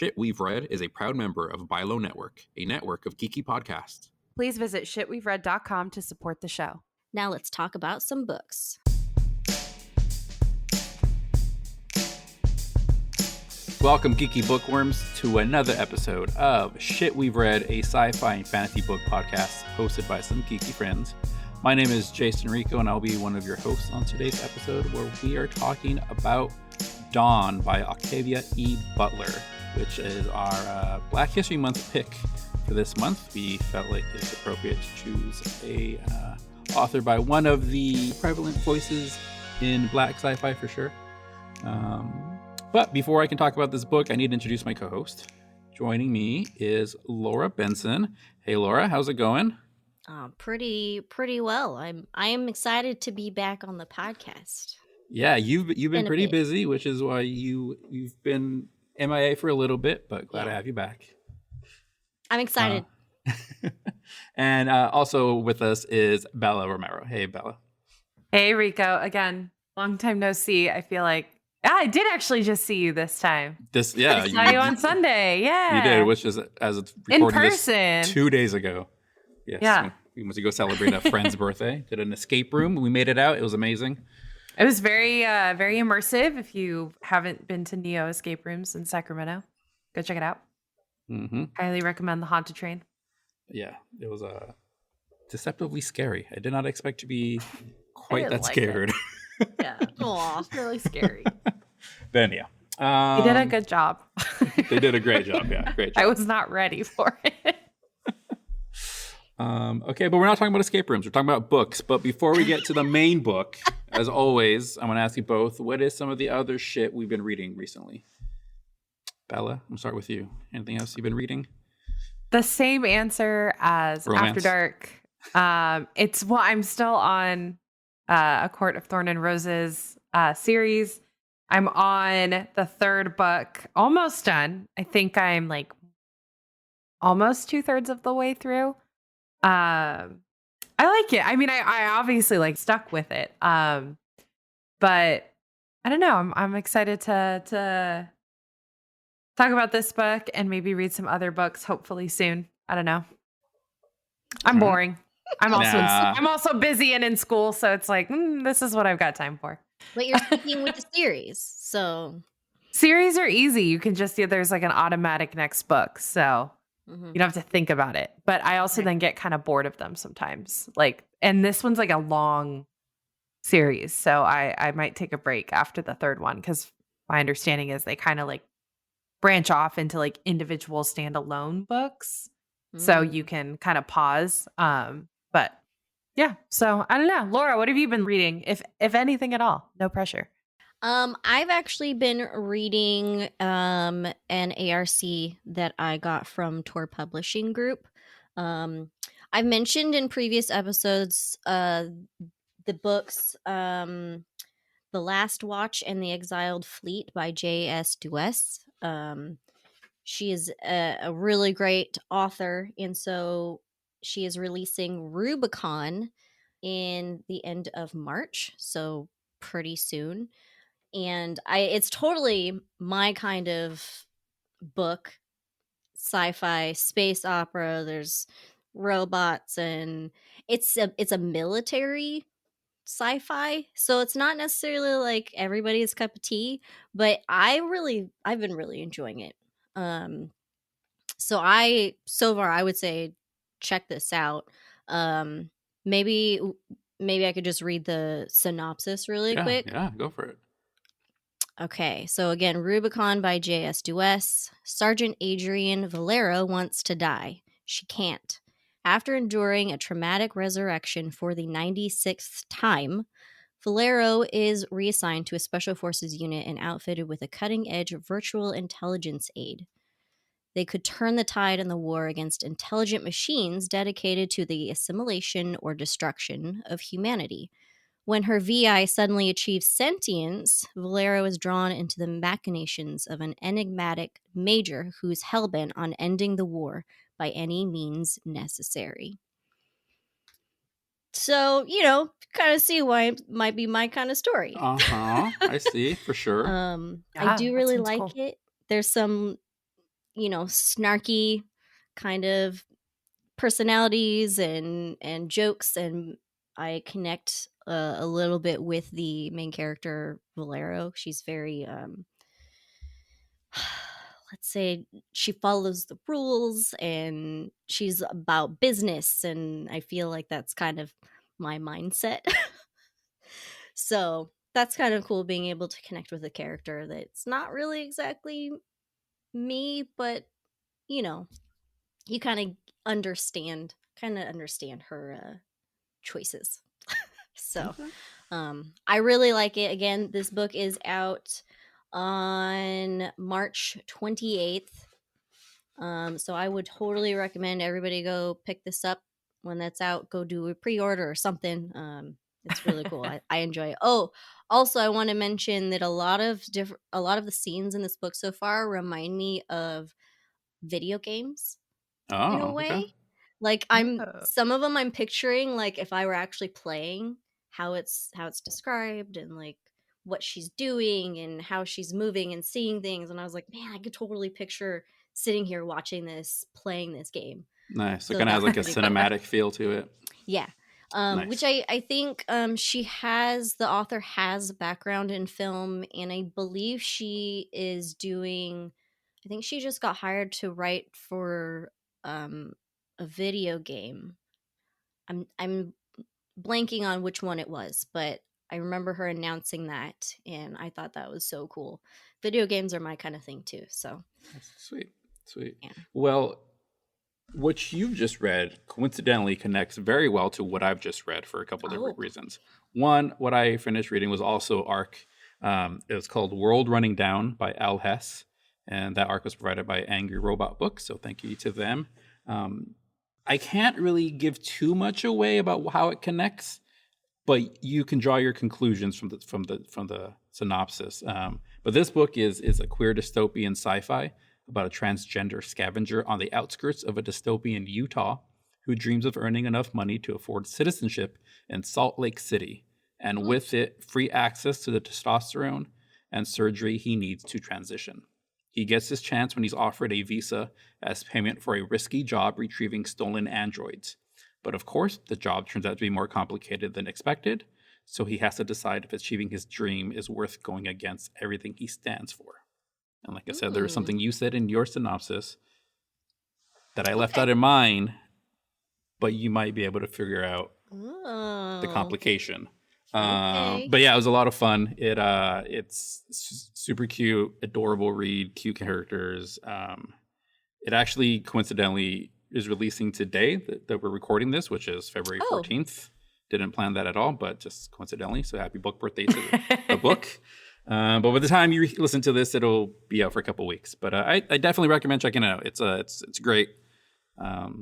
Shit We've Read is a proud member of Bilo Network, a network of geeky podcasts. Please visit shitwe'veread.com to support the show. Now let's talk about some books. Welcome, geeky bookworms, to another episode of Shit We've Read, a sci-fi and fantasy book podcast hosted by some geeky friends. My name is Jason Rico, and I'll be one of your hosts on today's episode, where we are talking about Dawn by Octavia E. Butler, which is our Black History Month pick for this month. We felt like it's appropriate to choose a author by one of the prevalent voices in Black sci-fi for sure. But before I can talk about this book, I need to introduce my co-host. Joining me is Laura Benson. Hey, Laura, how's it going? Pretty well. I am excited to be back on the podcast. Yeah, you've been pretty busy, which is why you've been MIA for a little bit, but glad to have you back. I'm excited. And also with us is Bella Romero. Hey, Bella. Hey, Rico. Again, long time no see. I feel like I did actually just see you this time. I saw you on Sunday. Yeah, you did, which is as it's in recording person this 2 days ago. Yes, yeah, we went to go celebrate a friend's birthday. Did an escape room. We made it out. It was amazing. It was very immersive. If you haven't been to Neo escape rooms in Sacramento, go check it out. Mm-hmm. Highly recommend the Haunted Train. Yeah, it was deceptively scary. I did not expect to be quite that like scared. Yeah, it's really scary. Then yeah, You did a good job. They did a great job. Yeah, great job. I was not ready for it. Okay, but we're not talking about escape rooms. We're talking about books. But before we get to the main book, as always, I'm going to ask you both, what is some of the other shit we've been reading recently? Bella, I'm going to start with you. Anything else you've been reading? The same answer as Romance. After Dark. I'm still on A Court of Thorn and Roses series. I'm on the third book, almost done. I think I'm like almost 2/3 of the way through. I like it. I mean, I obviously like stuck with it. But I don't know. I'm excited to talk about this book and maybe read some other books hopefully soon. I don't know. I'm boring. I'm also busy and in school, so it's like this is what I've got time for. But you're sticking with the series, so series are easy. You can just there's like an automatic next book, so you don't have to think about it. But I also then get kind of bored of them sometimes. And this one's like a long series, so I might take a break after the third one because my understanding is they kind of like branch off into like individual standalone books, so you can kind of pause. But yeah, so I don't know. Laura, what have you been reading, if anything at all? No pressure. I've actually been reading an ARC that I got from Tor Publishing Group. I've mentioned in previous episodes the books The Last Watch and the Exiled Fleet by J.S. Dewes. She is a really great author, and so she is releasing Rubicon in the end of March, so pretty soon. And it's totally my kind of book, sci-fi, space opera. There's robots, and it's a military sci-fi, so it's not necessarily like everybody's cup of tea, but I've been really enjoying it. So far I would say check this out. Maybe I could just read the synopsis really quick. Yeah, go for it. Okay, so again, Rubicon by J.S. Dewes. Sergeant Adrienne Valero wants to die. She can't. After enduring a traumatic resurrection for the 96th time, Valero is reassigned to a Special Forces unit and outfitted with a cutting-edge virtual intelligence aid. They could turn the tide in the war against intelligent machines dedicated to the assimilation or destruction of humanity. When her VI suddenly achieves sentience, Valero is drawn into the machinations of an enigmatic major who's hellbent on ending the war by any means necessary. So, kind of see why it might be my kind of story. I see, for sure. I do really like it. There's some snarky kind of personalities and jokes, and I connect a little bit with the main character Valero. She's very let's say she follows the rules and she's about business, and I feel like that's kind of my mindset. So that's kind of cool, being able to connect with a character that's not really exactly me, but you kind of understand her choices. So I really like it. Again, this book is out on March 28th. So I would totally recommend everybody go pick this up when that's out. Go do a pre-order or something. It's really cool. I enjoy it. Oh, also I want to mention that a lot of the scenes in this book so far remind me of video games in a way. Okay. Like some of them I'm picturing like if I were actually playing, how it's described and like what she's doing and how she's moving and seeing things, and I was like, man, I could totally picture sitting here watching this, playing this game. Nice. So it kind of has like a cinematic feel to it. Yeah. Nice. Which I think the author has a background in film, and I believe she is doing, I think she just got hired to write for a video game. I'm blanking on which one it was, but I remember her announcing that, and I thought that was so cool. Video games are my kind of thing too, so. That's sweet. Yeah. Well, what you've just read coincidentally connects very well to what I've just read for a couple of different reasons. One, what I finished reading was also arc. It was called World Running Down by Al Hess, and that arc was provided by Angry Robot Books, so thank you to them. I can't really give too much away about how it connects, but you can draw your conclusions from the synopsis. But this book is a queer dystopian sci-fi about a transgender scavenger on the outskirts of a dystopian Utah who dreams of earning enough money to afford citizenship in Salt Lake City, and with it, free access to the testosterone and surgery he needs to transition. He gets his chance when he's offered a visa as payment for a risky job retrieving stolen androids. But of course, the job turns out to be more complicated than expected, so he has to decide if achieving his dream is worth going against everything he stands for. And like I said, there was something you said in your synopsis that I left out in mine, but you might be able to figure out the complication. But yeah, it was a lot of fun. It's super cute, adorable read, cute characters. It actually coincidentally is releasing today that we're recording this, which is February 14th. Didn't plan that at all, but just coincidentally. So happy book birthday to the book. But by the time you listen to this, it'll be out for a couple weeks. But I definitely recommend checking it out. It's great.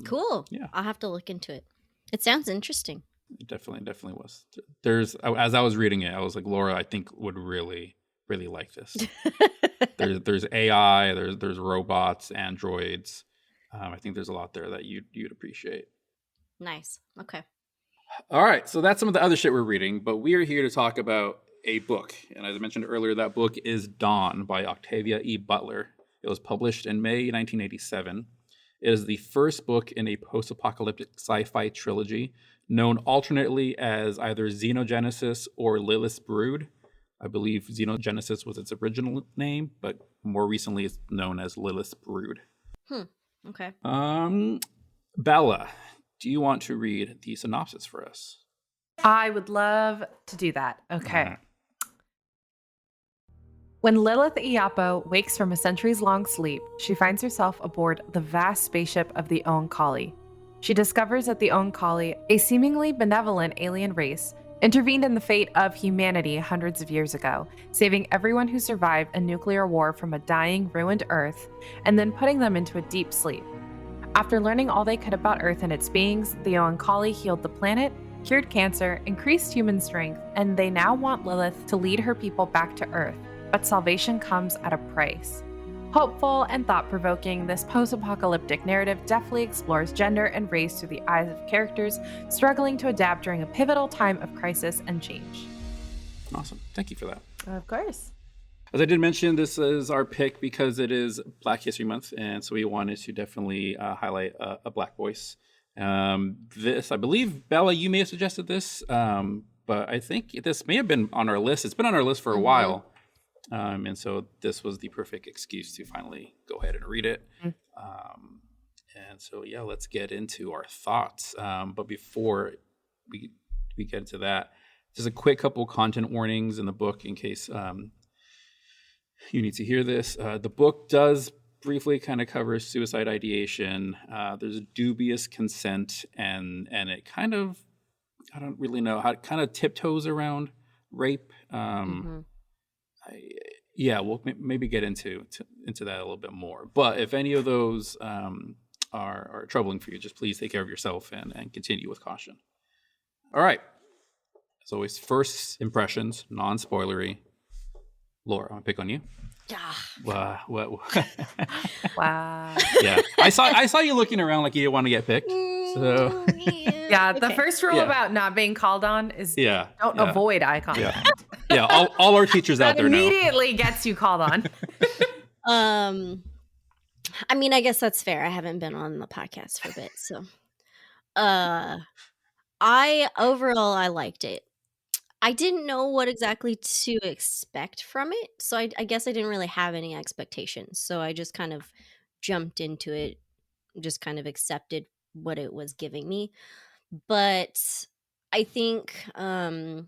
Cool. Yeah, I'll have to look into it. It sounds interesting. It definitely was. As I was reading it, I was like, Laura, I think would really, really like this. there's AI, there's robots, androids. I think there's a lot there that you'd appreciate. Nice. Okay. All right, so that's some of the other shit we're reading, but we are here to talk about a book. And as I mentioned earlier, that book is Dawn by Octavia E. Butler. It was published in May 1987. It is the first book in a post-apocalyptic sci-fi trilogy known alternately as either Xenogenesis or Lilith's Brood. I believe Xenogenesis was its original name, but more recently it's known as Lilith's Brood. Okay. Bella, do you want to read the synopsis for us? I would love to do that. Okay. When Lilith Iapo wakes from a centuries-long sleep, she finds herself aboard the vast spaceship of the Oankali. She discovers that the Oankali, a seemingly benevolent alien race, intervened in the fate of humanity hundreds of years ago, saving everyone who survived a nuclear war from a dying, ruined Earth, and then putting them into a deep sleep. After learning all they could about Earth and its beings, the Oankali healed the planet, cured cancer, increased human strength, and they now want Lilith to lead her people back to Earth. But salvation comes at a price. Hopeful and thought-provoking, this post-apocalyptic narrative deftly explores gender and race through the eyes of characters struggling to adapt during a pivotal time of crisis and change. Awesome. Thank you for that. Of course. As I did mention, this is our pick because it is Black History Month, and so we wanted to definitely highlight a Black voice. This, I believe, Bella, you may have suggested this, but I think this may have been on our list. It's been on our list for a while, and so this was the perfect excuse to finally go ahead and read it. And so, yeah, let's get into our thoughts. But before we get into that, just a quick couple content warnings in the book in case you need to hear this. The book does briefly kind of cover suicide ideation. There's dubious consent, and it kind of, I don't really know how it kind of tiptoes around rape. We'll maybe get into that a little bit more. But if any of those are troubling for you, just please take care of yourself and continue with caution. All right. As always, first impressions, non-spoilery. Laura, I'm gonna pick on you. Yeah. What? Wow. Yeah, I saw you looking around like you didn't want to get picked. So Yeah, the first rule about not being called on is don't avoid eye contact. Yeah. All our teachers out That there know. immediately gets you called on. I mean, I guess that's fair. I haven't been on the podcast for a bit, so I liked it. I didn't know what exactly to expect from it, so I guess I didn't really have any expectations. So I just kind of jumped into it, just kind of accepted what it was giving me. But I think so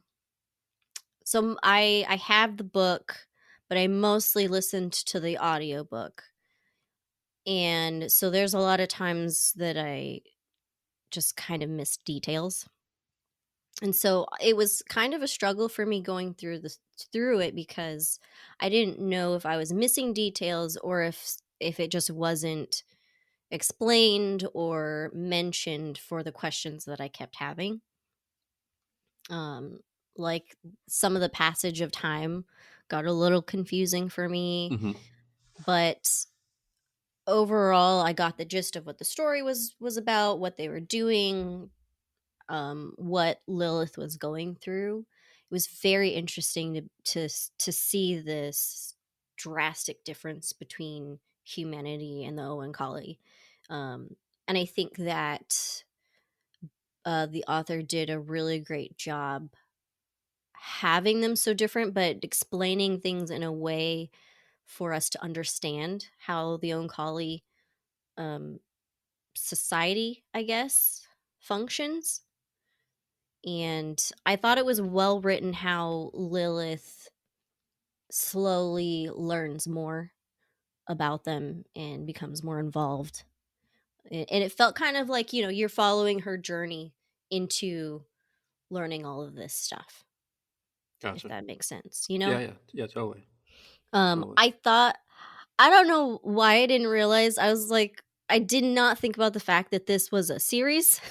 I have the book, but I mostly listened to the audiobook. And so there's a lot of times that I just kind of missed details. And so it was kind of a struggle for me going through it because I didn't know if I was missing details or if it just wasn't explained or mentioned for the questions that I kept having. Like some of the passage of time got a little confusing for me, but overall I got the gist of what the story was about, what they were doing, what Lilith was going through. It was very interesting to see this drastic difference between humanity and the Oankali. And I think that the author did a really great job having them so different, but explaining things in a way for us to understand how the Oankali society, I guess, functions. And I thought it was well written how Lilith slowly learns more about them and becomes more involved. And it felt kind of like, you're following her journey into learning all of this stuff. Gotcha. If that makes sense, Yeah, totally. I thought, I don't know why I didn't realize. I was like, I did not think about the fact that this was a series.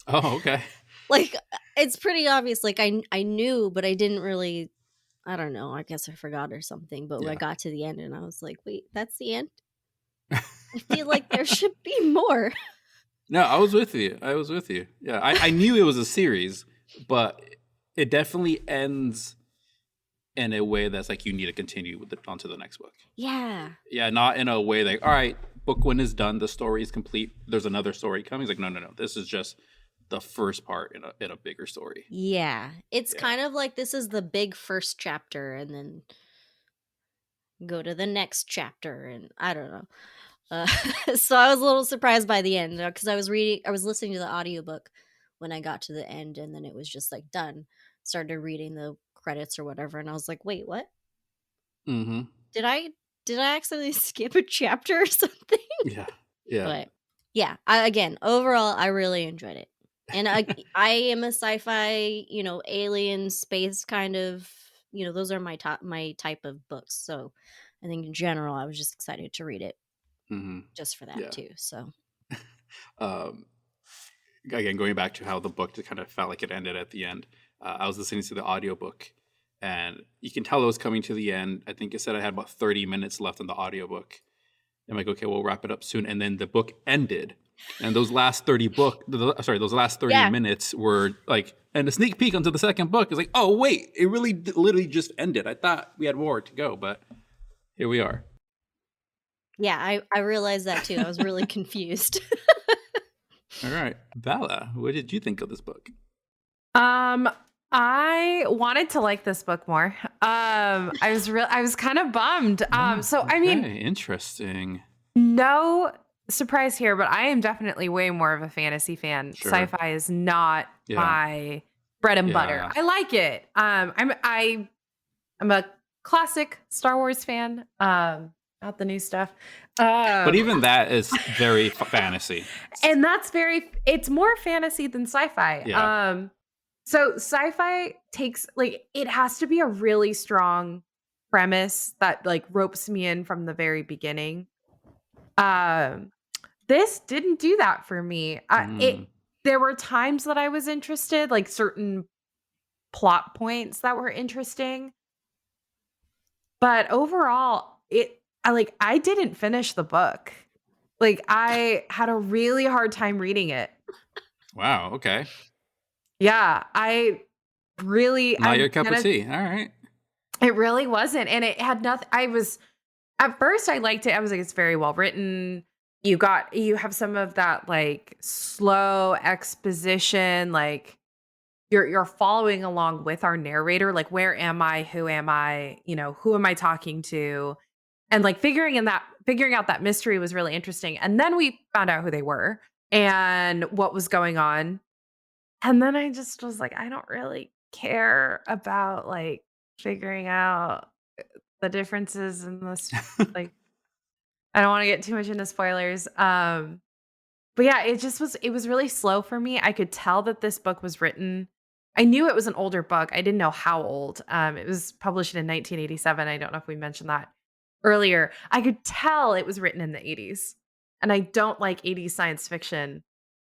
Oh, okay. Like, it's pretty obvious. Like, I knew, but I didn't really, I don't know. I guess I forgot or something. But when I got to the end and I was like, wait, that's the end? I feel like there should be more. No, I was with you. Yeah, I knew it was a series, but it definitely ends in a way that's like you need to continue with onto the next book. Yeah. Yeah, not in a way like, all right, book one is done, the story is complete, there's another story coming. It's like, no. This is just the first part in a bigger story. Yeah. It's kind of like this is the big first chapter and then go to the next chapter, and I don't know. So I was a little surprised by the end because I was listening to the audiobook when I got to the end, and then it was just like done. Started reading the credits or whatever, and I was like, wait, what? Did I accidentally skip a chapter or something? Yeah. But yeah, overall, I really enjoyed it. And I am a sci-fi, alien space kind of, those are my type of books. So I think in general, I was just excited to read it just for that too. So again, going back to how the book just kind of felt like it ended at the end, I was listening to the audiobook and you can tell it was coming to the end. I think it said I had about 30 minutes left in the audiobook. I'm like, okay, we'll wrap it up soon. And then the book ended. And those last 30 minutes were like, and a sneak peek onto the second book is like, oh wait, it really literally just ended. I thought we had more to go, but here we are. Yeah, I realized that too. I was really confused. All right, Vala, what did you think of this book? I wanted to like this book more. I was kind of bummed. So I mean, interesting. No surprise here, but I am definitely way more of a fantasy fan. Sure. Sci-fi is not my bread and butter. I like it. I'm a classic Star Wars fan. Not the new stuff. But even that is very fantasy. And it's more fantasy than sci-fi. Yeah. So sci-fi takes, like, it has to be a really strong premise that like ropes me in from the very beginning. This didn't do that for me. There were times that I was interested, like certain plot points that were interesting. But overall, I didn't finish the book. Like, I had a really hard time reading it. Wow, okay. Yeah, not your cup of tea. All right. It really wasn't. And it had nothing. At first I liked it. I was like, it's very well written. You have some of that like slow exposition, like you're following along with our narrator, like, where am I? Who am I? Who am I talking to? And like figuring out that mystery was really interesting. And then we found out who they were and what was going on. And then I just was like, I don't really care about like figuring out the differences in this. Like, I don't want to get too much into spoilers. But yeah, it was really slow for me. I could tell that this book was written. I knew it was an older book. I didn't know how old. It was published in 1987. I don't know if we mentioned that earlier. I could tell it was written in the 80s. And I don't like 80s science fiction.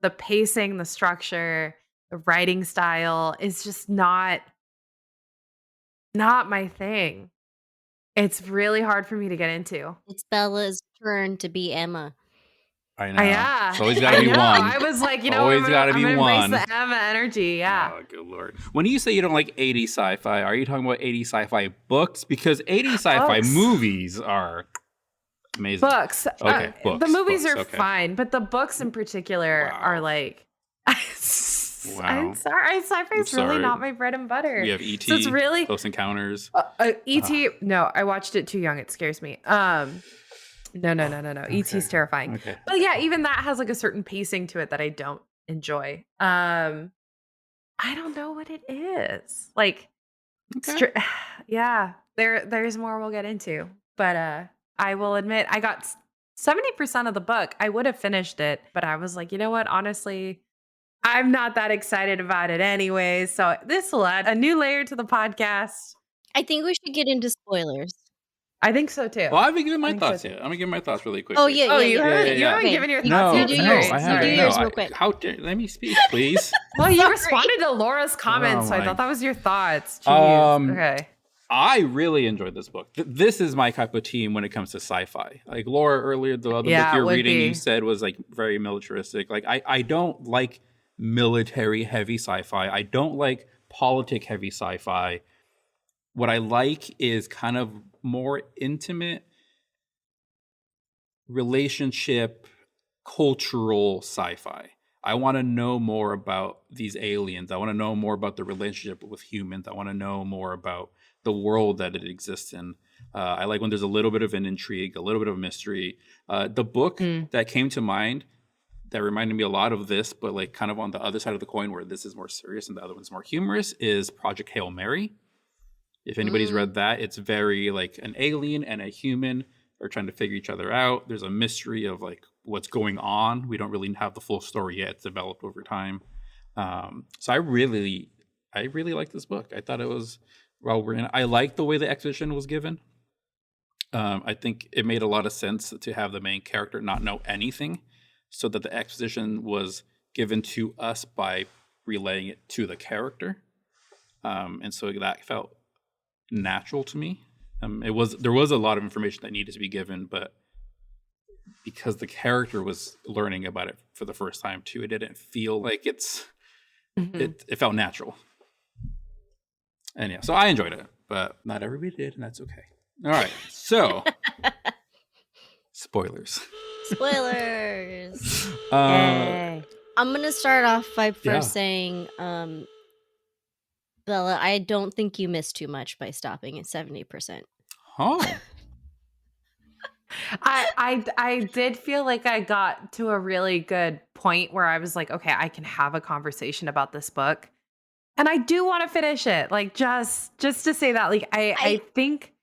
The pacing, the structure, the writing style is just not my thing. It's really hard for me to get into. It's Bella's turn to be Emma. I know. Yeah. It's always got to be one. I was like, always got to be one. Embrace the Emma energy. Yeah. Oh, good Lord. When you say you don't like 80s sci-fi, are you talking about 80s sci-fi books? Because 80s sci-fi movies are amazing. Books. Okay, books. The movies are okay. fine, but the books in particular are like... I'm sorry. Sci-fi is really not my bread and butter. We have E.T., so it's really Close Encounters. E.T., no, I watched it too young. It scares me. No. Okay. E.T.'s terrifying. Okay. But yeah, even that has like a certain pacing to it that I don't enjoy. I don't know what it is. Like, yeah, there's more we'll get into. But I will admit, I got 70% of the book. I would have finished it, but I was like, you know what? Honestly, I'm not that excited about it anyways. So this will add a new layer to the podcast. I think we should get into spoilers. I think so too. Well, I haven't given my thoughts yet. I'm gonna give my thoughts really quickly. Oh yeah. You haven't given your thoughts yet. You do yours. I haven't. You do yours real quick. How dare? Let me speak, please. Well, you responded to Laura's comments, so I thought that was your thoughts. Jeez. Okay. I really enjoyed this book. This is my cup of tea when it comes to sci-fi. Like Laura earlier, the other book you're reading, you said was like very militaristic. Like I don't like military heavy sci-fi. I don't like politic heavy sci-fi. What I like is kind of more intimate relationship, cultural sci-fi. I want to know more about these aliens. I want to know more about the relationship with humans. I want to know more about the world that it exists in. I like when there's a little bit of an intrigue, a little bit of a mystery. The book that came to mind that reminded me a lot of this, but like kind of on the other side of the coin where this is more serious and the other one's more humorous, is Project Hail Mary. If anybody's read that, it's very like an alien and a human are trying to figure each other out. There's a mystery of like what's going on. We don't really have the full story yet. It's developed over time. So I really like this book. I thought it was well written. I like the way the exposition was given. I think it made a lot of sense to have the main character not know anything, so that the exposition was given to us by relaying it to the character. And so that felt natural to me. There was a lot of information that needed to be given, but because the character was learning about it for the first time too, it didn't feel like it felt natural. And yeah, so I enjoyed it, but not everybody did, and that's okay. All right, so spoilers. Spoilers. Yay. I'm gonna start off by first Yeah. saying, Bella, I don't think you missed too much by stopping at 70%. Oh, I did feel like I got to a really good point where I was like, okay, I can have a conversation about this book. And I do want to finish it. Like just to say that, like I think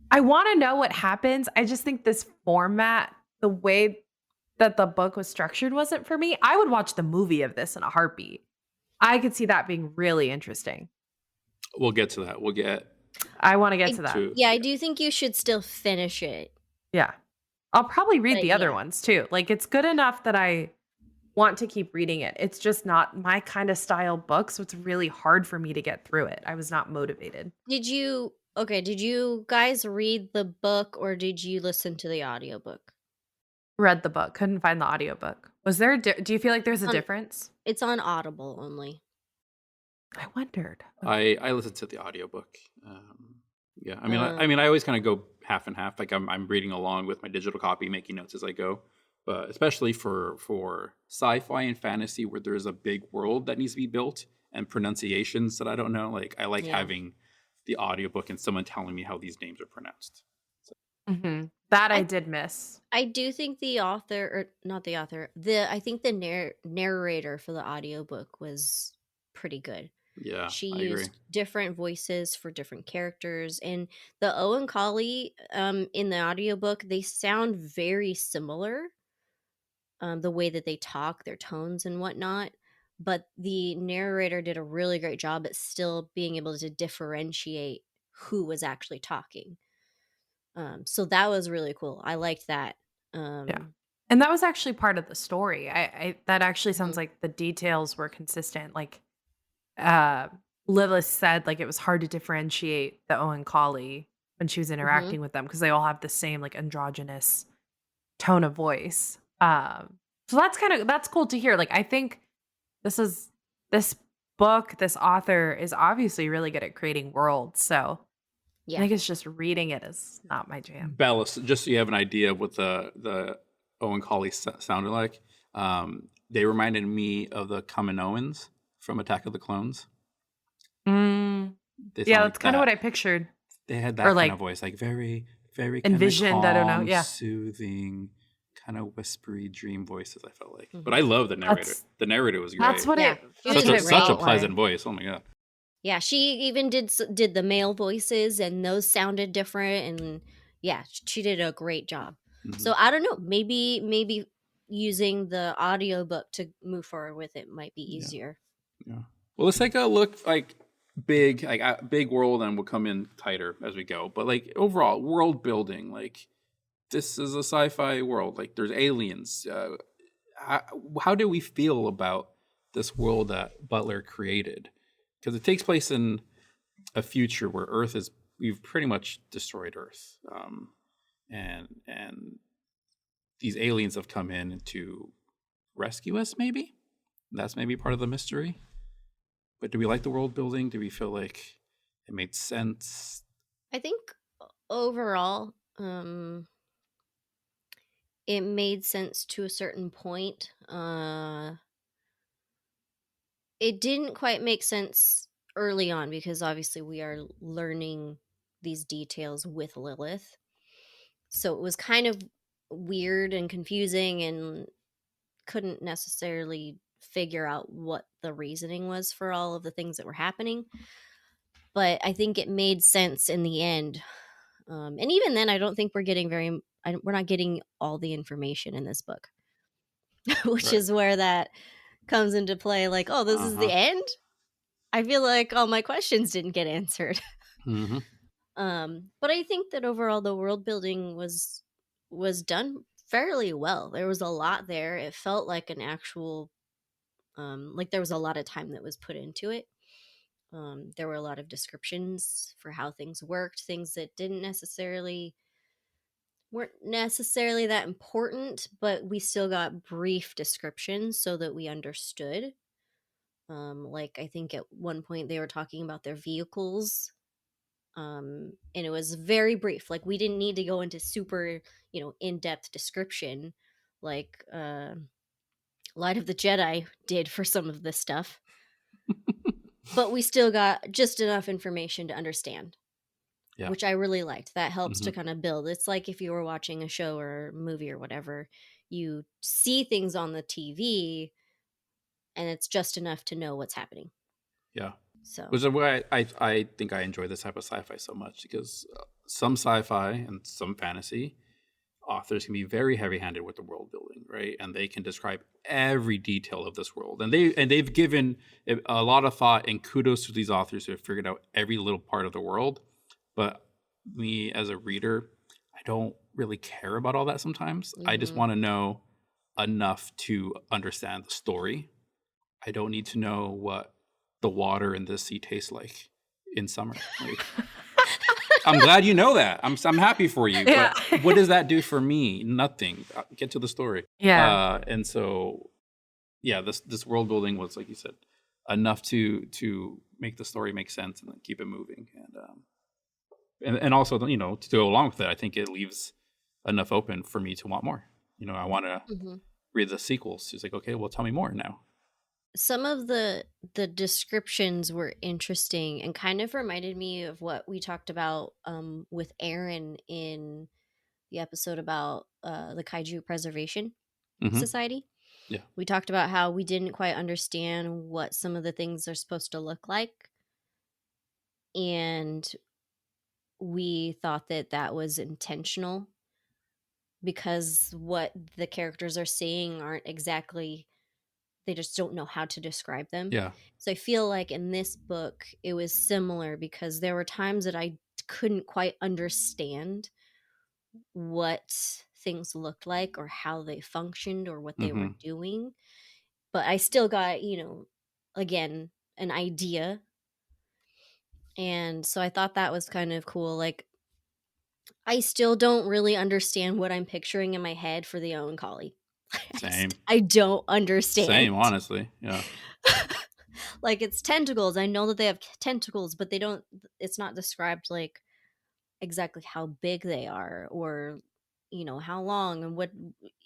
I want to know what happens. I just think this format, the way that the book was structured wasn't for me. I would watch the movie of this in a heartbeat. I could see that being really interesting. we'll get to that. I want to get to that. Yeah, I do think you should still finish it. Yeah. I'll probably read But the other yeah. ones too. Like it's good enough that I want to keep reading it. It's just not my kind of style book, so it's really hard for me to get through it. I was not motivated. Did you guys read the book or did you listen to the audiobook? Read the book, couldn't find the audiobook. Was there do you feel like there's a Um, difference? It's on Audible only. I wondered. I listened to the audiobook. Yeah, I mean, I always kind of go half and half. Like I'm reading along with my digital copy, making notes as I go. But especially for sci-fi and fantasy, where there's a big world that needs to be built and pronunciations that I don't know, like I like Yeah. having the audiobook and someone telling me how these names are pronounced. That I I- did miss. I do think the author, or not the author, I think the narrator for the audiobook was pretty good. Yeah, She I used agree. different voices for different characters, and the Owen Collie in the audiobook, they sound very similar, the way that they talk, their tones and whatnot, but the narrator did a really great job at still being able to differentiate who was actually talking. So that was really cool. I liked that. Yeah. And that was actually part of the story. I that actually sounds Mhm. like the details were consistent. Like Lilith said, like it was hard to differentiate the Owen Collie when she was interacting with them because they all have the same like androgynous tone of voice. So that's cool to hear. Like I think this author is obviously really good at creating worlds. So Yeah. I think it's just reading it is not my jam. Bella, just so you have an idea of what the Owen Collie sounded like, they reminded me of the Kaminoans from Attack of the Clones. They sound Yeah, like that's kind of that. what I pictured. They had that or kind like of voice, like very, very kind of envisioned, I don't know, calm, yeah. soothing, kind of whispery dream voices. I felt like, Mhm. but I love the narrator. That's- The narrator was great. That's what Yeah, it she that's was what it such a felt pleasant like. voice. Oh my god. Yeah, she even did the male voices, and those sounded different, and yeah, she did a great job. Mhm. So I don't know, maybe using the audiobook to move forward with it might be Yeah. easier. Yeah. Well, let's take a look like big world, and we'll come in tighter as we go. But like overall world building, like this is a sci-fi world. Like there's aliens. How do we feel about this world that Butler created? Because it takes place in a future where we've pretty much destroyed Earth, and these aliens have come in to rescue us. Maybe that's maybe part of the mystery. But do we like the world building? Do we feel like it made sense? I think overall, it made sense to a certain point. It didn't quite make sense early on because obviously we are learning these details with Lilith. So it was kind of weird and confusing and couldn't necessarily figure out what the reasoning was for all of the things that were happening. But I think it made sense in the end. And even then, I don't think we're not getting all the information in this book, which Right. is where that comes into play. Like, oh, this is the end? I feel like all my questions didn't get answered. Mm-hmm. But I think that overall the world building was done fairly well. There was a lot there. It felt like an actual, like there was a lot of time that was put into it. There were a lot of descriptions for how things worked, things that didn't necessarily weren't necessarily that important, but we still got brief descriptions so that we understood. Like I think at one point they were talking about their vehicles, and it was very brief. Like we didn't need to go into super, in-depth description, like Light of the Jedi did for some of this stuff. But we still got just enough information to understand. Yeah. Which I really liked. That helps to kind of build. It's like if you were watching a show or a movie or whatever, you see things on the TV and it's just enough to know what's happening. Yeah. So, which is why I think I enjoy this type of sci-fi so much, because some sci-fi and some fantasy authors can be very heavy-handed with the world building, right? And they can describe every detail of this world, and they've given a lot of thought, and kudos to these authors who have figured out every little part of the world. But me as a reader, I don't really care about all that sometimes. I just want to know enough to understand the story. I don't need to know what the water in the sea tastes like in summer. Like, I'm glad you know that. I'm happy for you. Yeah. But what does that do for me? Nothing. Get to the story. Yeah. And so, yeah, this world building was, like you said, enough to make the story make sense and then keep it moving. And also, to go along with it, I think it leaves enough open for me to want more. I want to read the sequels. It's like, okay, well, tell me more now. Some of the descriptions were interesting and kind of reminded me of what we talked about with Aaron in the episode about the Kaiju Preservation Society. Yeah. We talked about how we didn't quite understand what some of the things are supposed to look like. And we thought that was intentional because what the characters are seeing aren't exactly, they just don't know how to describe them. Yeah. So I feel like in this book, it was similar because there were times that I couldn't quite understand what things looked like or how they functioned or what they were doing. But I still got, again, an idea. And so I thought that was kind of cool. Like, I still don't really understand what I'm picturing in my head for the Owen Collie. Same. I don't understand. Same, honestly. Yeah. Like, it's tentacles. I know that they have tentacles, but it's not described like exactly how big they are or, how long and what.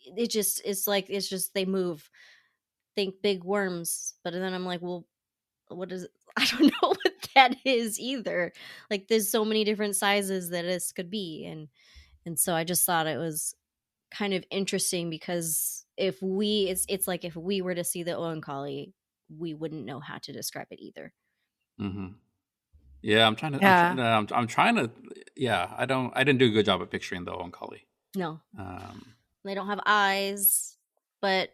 It's just they move. Think big worms. But then I'm like, well, what is it? I don't know what that is either. Like, there's so many different sizes that this could be. And so I just thought it was kind of interesting because it's like if we were to see the Owen Collie, we wouldn't know how to describe it either. Yeah, I'm trying to. Yeah, I didn't do a good job of picturing the Owen Collie. No, they don't have eyes, but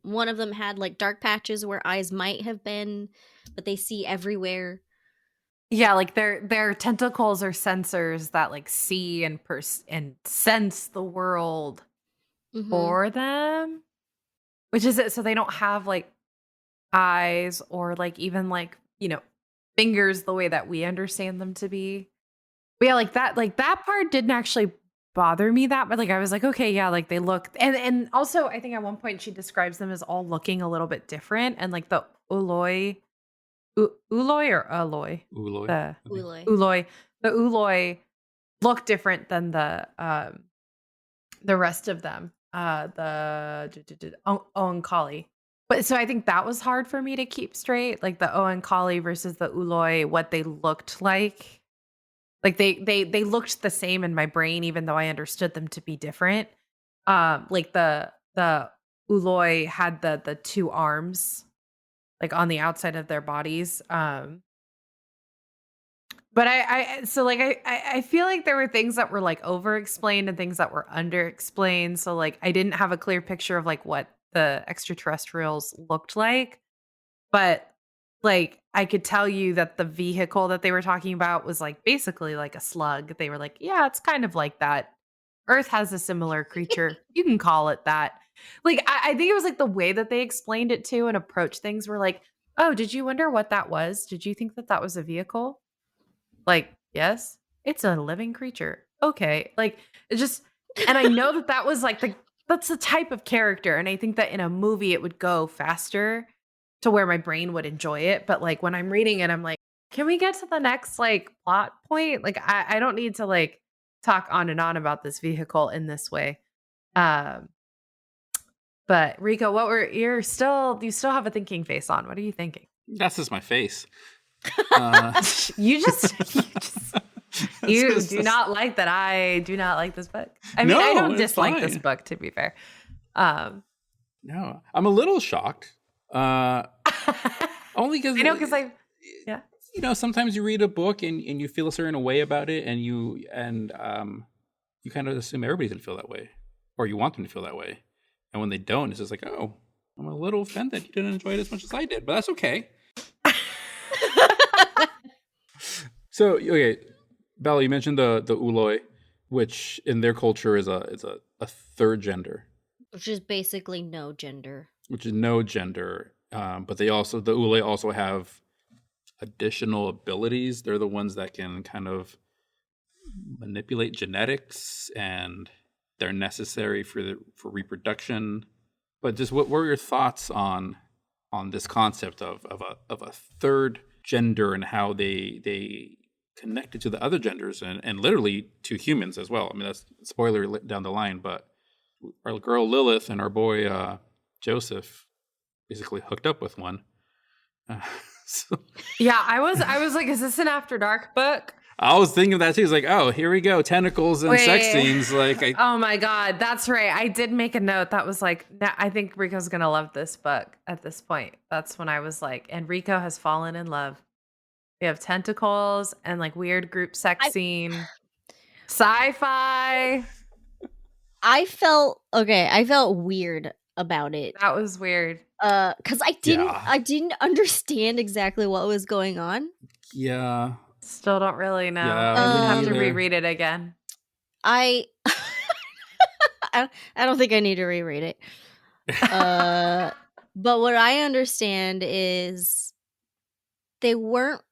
one of them had like dark patches where eyes might have been, but they see everywhere. Yeah, like their tentacles are sensors that like see and sense the world for them, which is it. So they don't have like eyes or like even like fingers the way that we understand them to be. But yeah, like that part didn't actually bother me that, but like I was like, okay, yeah, like they look, and also I think at one point she describes them as all looking a little bit different, and like the Uloi or Alloy? Uloi. The Uloi look different than the rest of them. The Owen Collie. But so I think that was hard for me to keep straight, like the Owen Collie versus the Uloi, what they looked like. Like they looked the same in my brain, even though I understood them to be different. Like the Uloi had the two arms, like on the outside of their bodies. But I feel like there were things that were like over explained and things that were under explained. So like I didn't have a clear picture of like what the extraterrestrials looked like, but like I could tell you that the vehicle that they were talking about was like basically like a slug. They were like, yeah, it's kind of like that. Earth has a similar creature. You can call it that. Like I think it was like the way that they explained it to and approached things were like, oh, did you wonder what that was? Did you think that was a vehicle? Like, yes, it's a living creature. Okay. Like it just And I know that was like that's the type of character. And I think that in a movie it would go faster to where my brain would enjoy it. But like when I'm reading it, I'm like, can we get to the next like plot point? Like I don't need to like talk on and on about this vehicle in this way. But Rico, you still have a thinking face on. What are you thinking? That's just my face. You do not like that. I do not like this book. I mean, I don't dislike this book, to be fair. No, I'm a little shocked. Only because sometimes you read a book and you feel a certain way about it, and you kind of assume everybody's gonna feel that way, or you want them to feel that way, and when they don't, it's just like, oh, I'm a little offended you didn't enjoy it as much as I did, but that's okay. So, okay, Bella, you mentioned the Uloi, which in their culture is a third gender, which is basically no gender. But the Uloi also have additional abilities. They're the ones that can kind of manipulate genetics, and they're necessary for reproduction. But just what were your thoughts on this concept of a third gender and how they connected to the other genders and literally to humans as well? I mean, that's a spoiler down the line, but our girl Lilith and our boy Joseph basically hooked up with one. Yeah, I was like, is this an After Dark book? I was thinking of that too. It's like, oh, here we go, tentacles and sex scenes. Oh my god, that's right. I did make a note that was like, I think Rico's gonna love this book. At this point, that's when I was like, and Rico has fallen in love. We have tentacles and like weird group sex scene, sci-fi. I felt weird about it. That was weird. Because I didn't understand exactly what was going on. Yeah. Still don't really know. Yeah, have to reread it again. I don't think I need to reread it. But what I understand is they weren't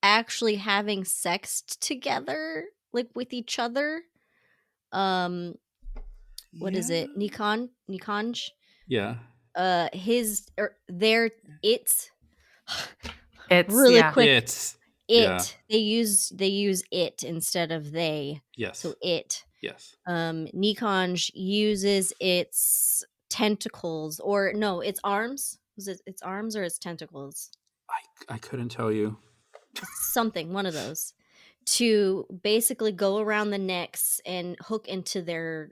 actually having sex together, like with each other. What is it? Nikonj? Yeah. It's really quick. It's Yeah. They use it instead of they. Yes. So it. Yes. Nikonj uses its tentacles, or no, its arms. Was it its arms or its tentacles? I couldn't tell you. Something, one of those, to basically go around the necks and hook into their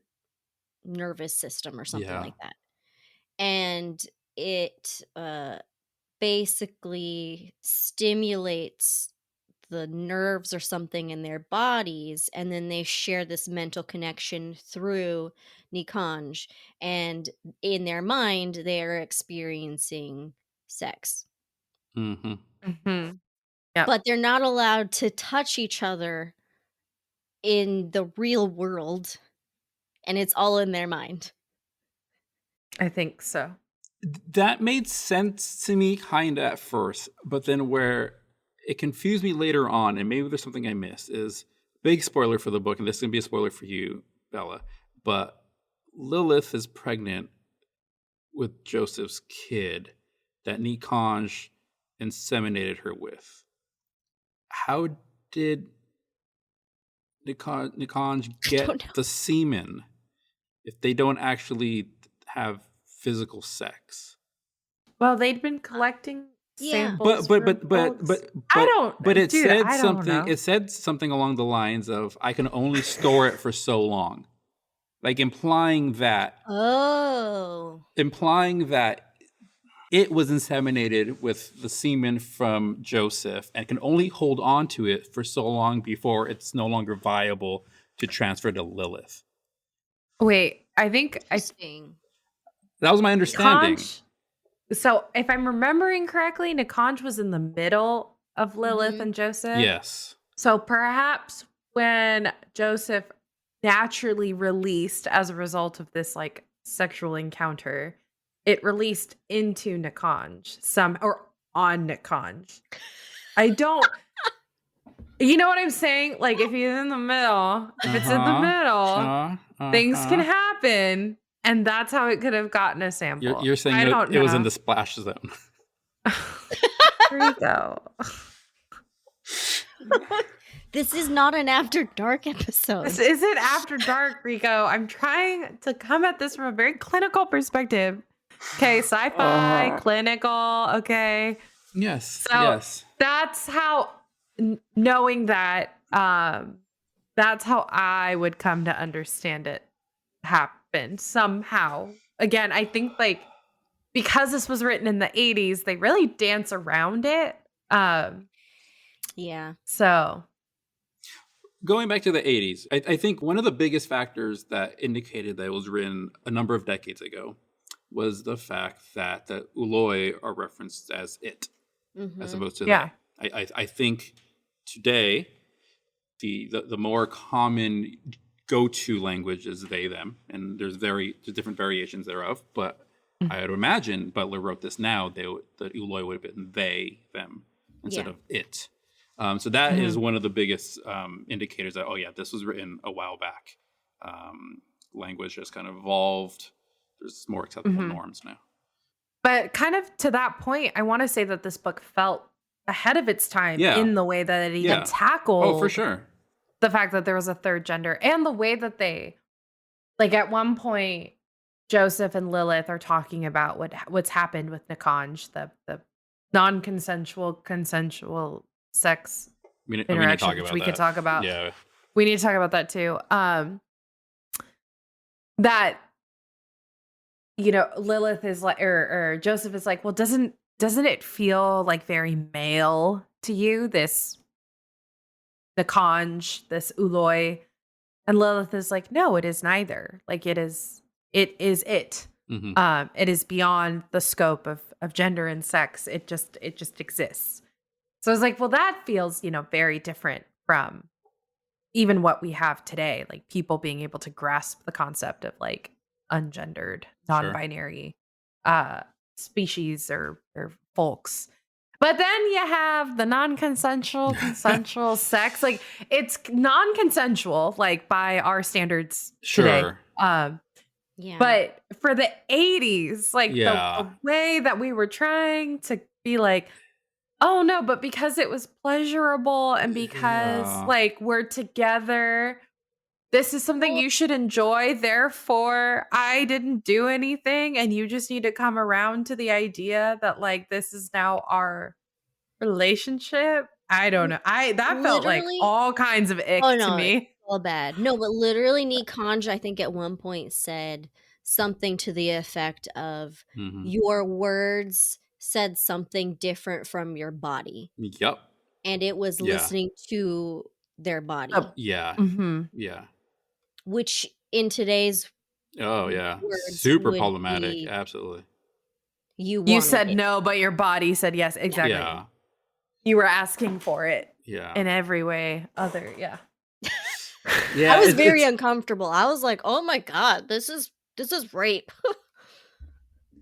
nervous system or something like that. And it basically stimulates the nerves or something in their bodies, and then they share this mental connection through Nikonj, and in their mind they are experiencing sex. Mm-hmm. Mm-hmm. Yep. But they're not allowed to touch each other in the real world, and it's all in their mind. I think so. That made sense to me kind of at first, but then where it confused me later on, and maybe there's something I missed, is big spoiler for the book, and this is going to be a spoiler for you, Bella, but Lilith is pregnant with Joseph's kid that Nikonj inseminated her with. How did Nikonj get the semen if they don't actually have physical sex? Well, they'd been collecting samples. But it said something. It said something along the lines of, "I can only store it for so long," like implying that it was inseminated with the semen from Joseph and can only hold on to it for so long before it's no longer viable to transfer to Lilith. Wait, I think that was my understanding. So if I'm remembering correctly, Nikonj was in the middle of Lilith and Joseph. Yes. So perhaps when Joseph naturally released as a result of this like sexual encounter, it released into Nikonj or on Nikonj. You know what I'm saying? Like if he's in the middle, if it's in the middle, things can happen. And that's how it could have gotten a sample. You're saying it was in the splash zone. Rico. This is not an After Dark episode. This isn't After Dark, Rico. I'm trying to come at this from a very clinical perspective. Okay, sci-fi, clinical, okay. Yes, so yes. That's how, knowing that, that's how I would come to understand it happened somehow. Again, I think like because this was written in the 80s, they really dance around it. Yeah. So going back to the 80s, I think one of the biggest factors that indicated that it was written a number of decades ago was the fact that the Uloi are referenced as it, as opposed to they. I think today the more common go-to language is they, them, and there's different variations thereof. But I would imagine Butler wrote this now, the Uloi would have been they, them, instead of it. So that is one of the biggest indicators that, this was written a while back. Language has kind of evolved. There's more acceptable norms now. But kind of to that point, I want to say that this book felt ahead of its time in the way that it even tackled. Oh, for sure. The fact that there was a third gender and the way that they, like at one point, Joseph and Lilith are talking about what's happened with Nikanj, the non-consensual, consensual sex interaction, which we could talk about. Yeah. We need to talk about that too. That, Lilith is like, or Joseph is like, well, doesn't it feel like very male to you, this Nikanj, this Uloi? And Lilith is like, no, it is neither. Like it is it. It is beyond the scope of gender and sex. It just exists. So I was like, well, that feels, very different from even what we have today, like people being able to grasp the concept of like ungendered, non-binary species or folks. But then you have the non-consensual, consensual sex. Like it's non-consensual, like by our standards today. But for the 80s, like the way that we were trying to be like, oh no, but because it was pleasurable and because like we're together, this is something you should enjoy. Therefore, I didn't do anything and you just need to come around to the idea that like this is now our relationship. I don't know. That felt like all kinds of ick to me. All bad. No, but literally Nikanj, I think at one point said something to the effect of your words said something different from your body. Yep. And it was listening to their body. Yeah. Yeah. Which in today's super problematic. Absolutely. You said no, but your body said yes. Exactly. Yeah. You were asking for it. Yeah. In every way other. Yeah. I was very uncomfortable. I was like, oh my God, this is rape.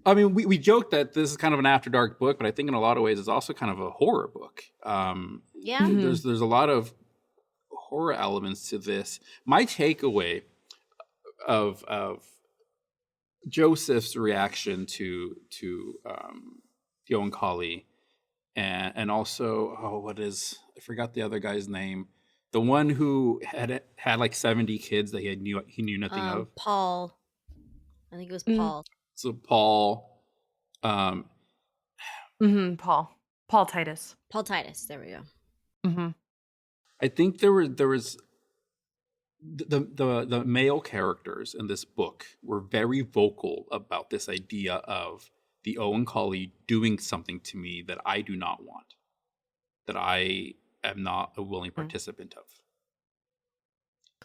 I mean, we joke that this is kind of an After Dark book, but I think in a lot of ways it's also kind of a horror book. There's a lot of horror elements to this. My takeaway of Joseph's reaction to Yoankali and also I forgot the other guy's name, the one who had like 70 kids that he knew nothing of. Paul, I think it was Paul. So Paul, Paul Titus. Paul Titus. There we go. I think there was the male characters in this book were very vocal about this idea of the Oankali doing something to me that I do not want, that I am not a willing participant of.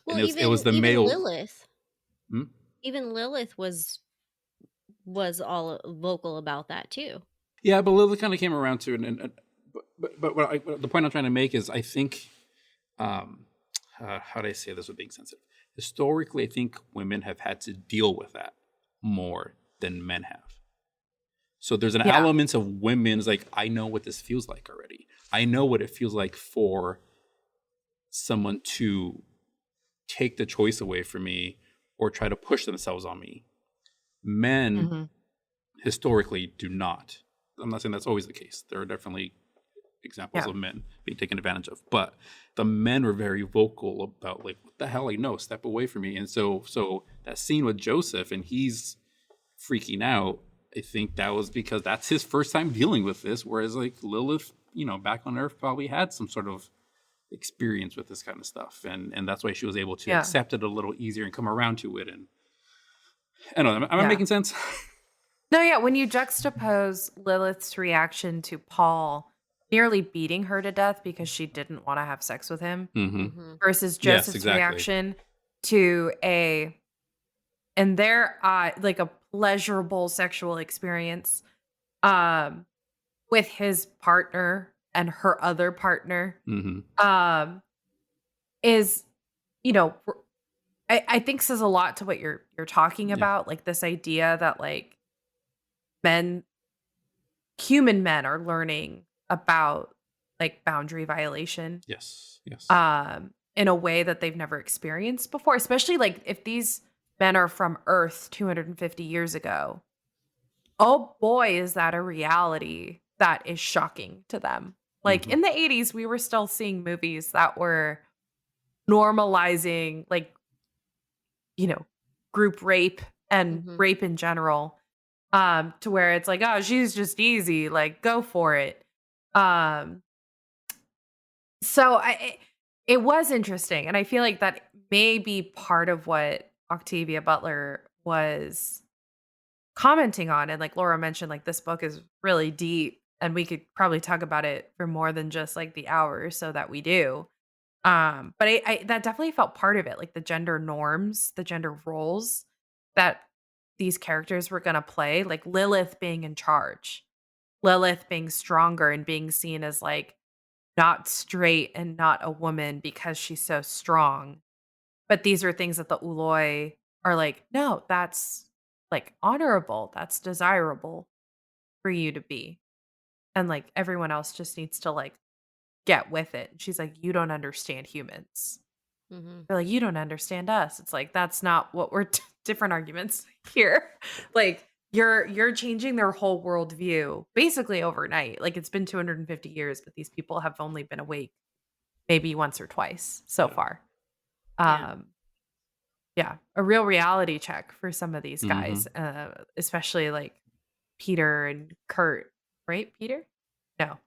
Well, and it was the male Lilith. Even Lilith was all vocal about that too. Yeah, but Lilith kind of came around to it. But the point I'm trying to make is, I think, how do I say this with being sensitive? Historically, I think women have had to deal with that more than men have. So there's an element of women's like, I know what this feels like already. I know what it feels like for someone to take the choice away from me or try to push themselves on me. Men historically do not. I'm not saying that's always the case. There are definitely examples of men being taken advantage of, but the men were very vocal about like, what the hell, like, no, step away from me. And so that scene with Joseph and he's freaking out, I think that was because that's his first time dealing with this, whereas like Lilith, you know, back on Earth probably had some sort of experience with this kind of stuff, and that's why she was able to accept it a little easier and come around to it. And I don't know, am I making sense? No, yeah, when you juxtapose Lilith's reaction to Paul nearly beating her to death because she didn't want to have sex with him versus Joseph's reaction to in their like a pleasurable sexual experience with his partner and her other partner is, you know, I think says a lot to what you're talking about, like this idea that like human men are learning about like boundary violation. Yes. In a way that they've never experienced before, especially like if these men are from Earth 250 years ago. Oh boy, is that a reality that is shocking to them. Like in the 80s, we were still seeing movies that were normalizing like, you know, group rape and rape in general, to where it's like, oh, she's just easy, like go for it. So it was interesting, and I feel like that may be part of what Octavia Butler was commenting on. And like Laura mentioned, like this book is really deep, and we could probably talk about it for more than just like the hour or so that we do. But I that definitely felt part of it, like the gender norms, the gender roles that these characters were going to play, like Lilith being in charge, Lilith being stronger and being seen as like not straight and not a woman because she's so strong. But these are things that the Uloi are like, no, that's like honorable, that's desirable for you to be. And like everyone else just needs to like get with it. And she's like, you don't understand humans. They're like, you don't understand us. It's like, that's not what we're different arguments here. Like you're changing their whole worldview basically overnight. Like it's been 250 years, but these people have only been awake maybe once or twice so far. Yeah, a real reality check for some of these guys, especially like Peter and Kurt, right? Peter? No.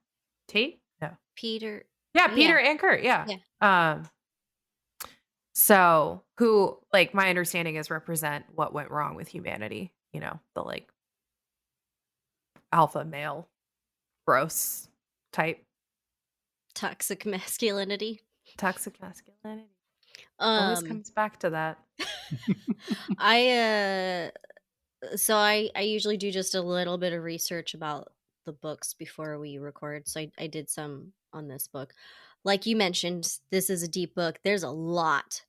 Tate? No. Peter. Yeah, Peter and Kurt. Yeah. So who, like, my understanding is represent what went wrong with humanity. You know, the like alpha male, gross type. Toxic masculinity. Toxic masculinity. Always comes back to that. I usually do just a little bit of research about the books before we record. So I did some on this book. Like you mentioned, this is a deep book. There's a lot.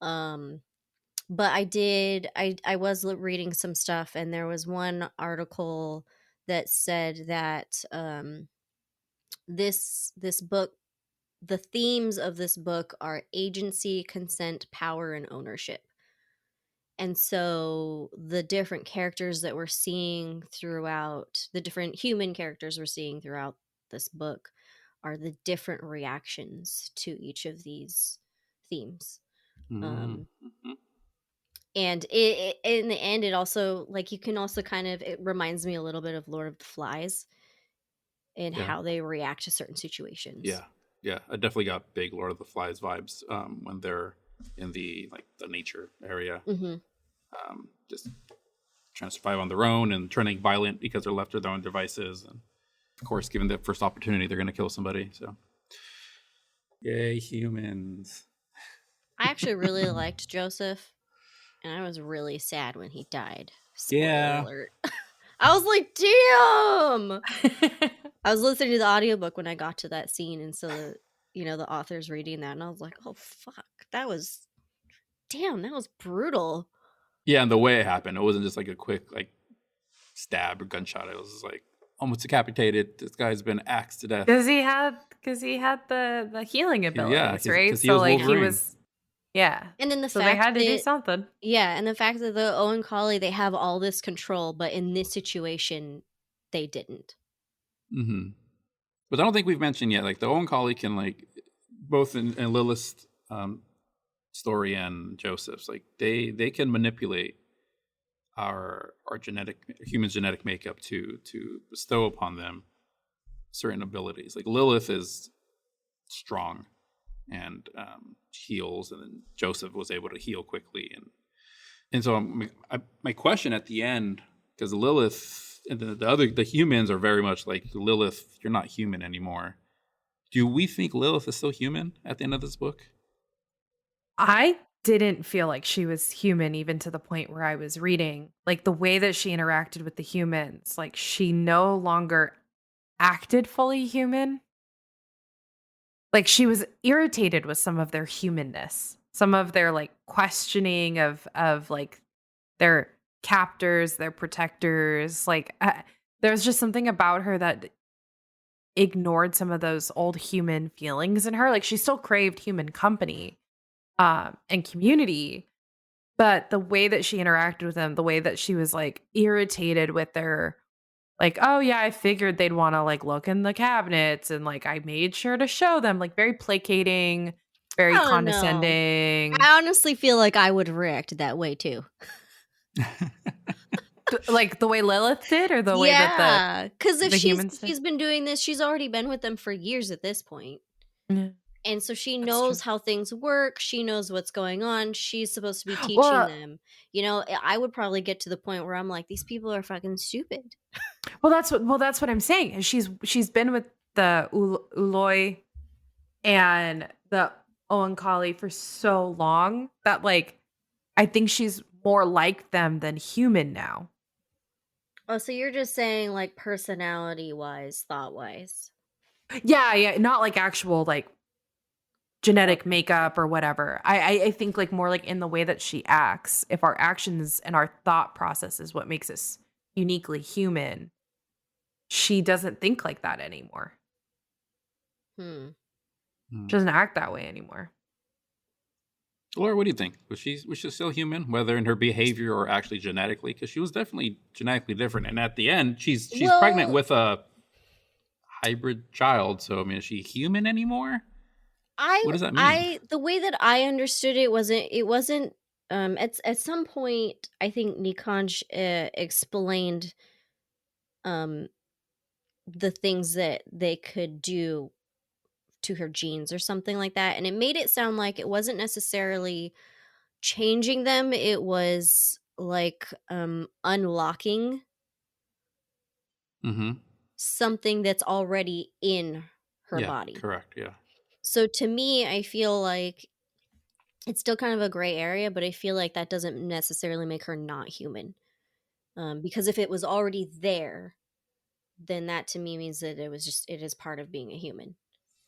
But I was reading some stuff, and there was one article that said that this book, the themes of this book are agency, consent, power, and ownership. And so the different characters that we're seeing throughout, the different human characters we're seeing throughout this book are the different reactions to each of these themes. And it in the end, it also, like, you can also kind of, it reminds me a little bit of Lord of the Flies and how they react to certain situations. Yeah, I definitely got big Lord of the Flies vibes when they're in the nature area, just trying to survive on their own and turning violent because they're left to their own devices. And of course, given the first opportunity, they're going to kill somebody. So, yay, humans! I actually really liked Joseph, and I was really sad when he died. Spoiler alert. I was like, damn! I was listening to the audiobook when I got to that scene, and so, you know, the author's reading that, and I was like, oh, fuck. That was brutal. Yeah, and the way it happened, it wasn't just like a quick, like, stab or gunshot. It was just like, almost decapitated. This guy's been axed to death. Because he had the healing abilities, right? 'cause he So was like he Wolverine. was, yeah. And then the So they fact had to do that something. and the fact that the Owen Collie, they have all this control, but in this situation, they didn't. Mm-hmm. But I don't think we've mentioned yet, like the Owen Collie can, like, both in Lilith's story and Joseph's, like they can manipulate our human genetic makeup to bestow upon them certain abilities. Like Lilith is strong and heals, and then Joseph was able to heal quickly, and so my question at the end, because Lilith and the humans are very much like, Lilith, you're not human anymore. Do we think Lilith is still human at the end of this book? I didn't feel like she was human, even to the point where I was reading. Like the way that she interacted with the humans, like she no longer acted fully human. Like she was irritated with some of their humanness, some of their like questioning of like their captors, their protectors. Like there's just something about her that ignored some of those old human feelings in her. Like she still craved human company and community, but the way that she interacted with them, the way that she was like irritated with their, like, oh yeah, I figured they'd want to like look in the cabinets, and like I made sure to show them, like very placating, very I don't know. condescending. I honestly feel like I would have reacted that way too. Like the way Lilith did, or the way that because if the humans did? she's been doing this, she's already been with them for years at this point. Yeah. And so she That's knows true. how things work. She knows what's going on. She's supposed to be teaching Well, them. You know, I would probably get to the point where I'm like, these people are fucking stupid. that's what I'm saying. Is she's been with the Uloi and the Owen Collie for so long that like I think she's more like them than human now. Oh, so you're just saying like personality wise, thought wise. Yeah, not like actual like genetic makeup or whatever. I think like more like in the way that she acts. If our actions and our thought process is what makes us uniquely human, she doesn't think like that anymore. She doesn't act that way anymore. Laura, what do you think? Was she still human, whether in her behavior or actually genetically? Because she was definitely genetically different. And at the end, she's pregnant with a hybrid child. So I mean, is she human anymore? What does that mean? The way that I understood it wasn't at some point I think Nikanj explained the things that they could do to her genes or something like that, and it made it sound like it wasn't necessarily changing them, it was like unlocking something that's already in her body. Correct, yeah. So to me, I feel like it's still kind of a gray area, but I feel like that doesn't necessarily make her not human. Because if it was already there, then that to me means that it is part of being a human.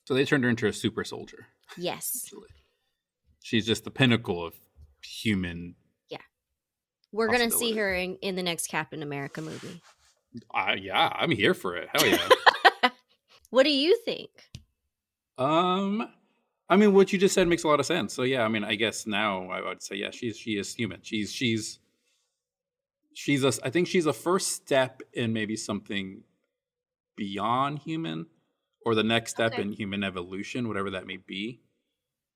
So they turned her into a super soldier. Yes. Actually. She's just the pinnacle of human. Yeah. We're going to see her in the next Captain America movie. Yeah, I'm here for it. Hell yeah. What do you think? I mean, what you just said makes a lot of sense. So yeah, I mean, I guess now I would say, yeah, she is human. I think she's a first step in maybe something beyond human, or the next step in human evolution, whatever that may be.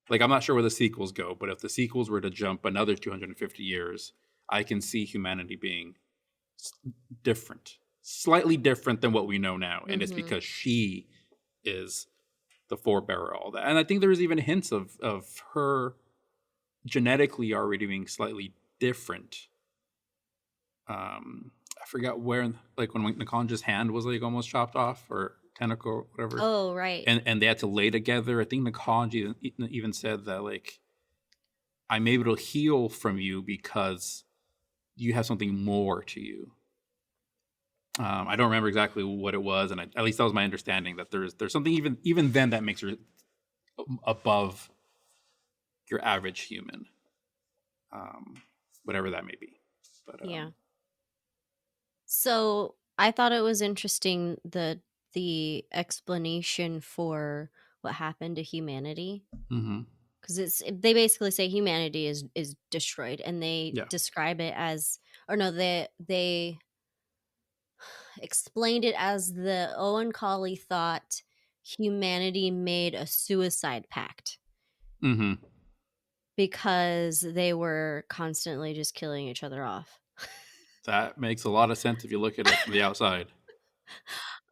Like, I'm not sure where the sequels go, but if the sequels were to jump another 250 years, I can see humanity being different, slightly different than what we know now. And it's because she is the forebearer of all that. And I think there's even hints of her genetically already being slightly different. I forgot where, like when Nikanja's hand was like almost chopped off, or tentacle or whatever. Oh, right. And they had to lay together. I think Nikanja even said that, like, I'm able to heal from you because you have something more to you. I don't remember exactly what it was, and at least that was my understanding, that there's something even then that makes her above your average human, whatever that may be. But yeah. So I thought it was interesting the explanation for what happened to humanity, Mm-hmm. because they basically say humanity is destroyed, and they Yeah. describe it as, or no, they explained it as the Owen Collie thought humanity made a suicide pact Mm-hmm. because they were constantly just killing each other off. That makes a lot of sense if you look at it from the outside.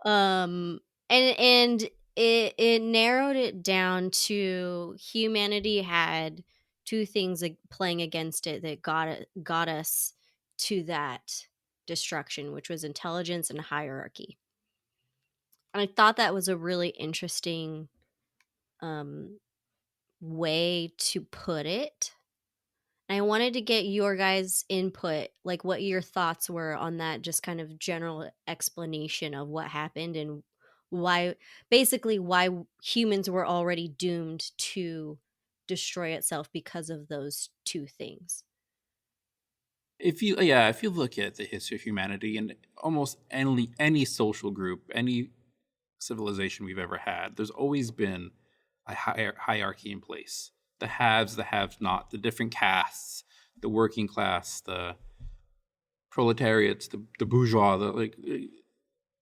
um and it narrowed it down to humanity had two things playing against it that got us to that destruction, which was intelligence and hierarchy. And I thought that was a really interesting um way to put it. And I wanted to get your guys' input, like what your thoughts were on that, just kind of general explanation of what happened and why, basically, why humans were already doomed to destroy itself because of those two things. If you look at the history of humanity and almost any social group, any civilization we've ever had, there's always been a hierarchy in place. The haves, the have-not, the different castes, the working class, the proletariats, the bourgeois.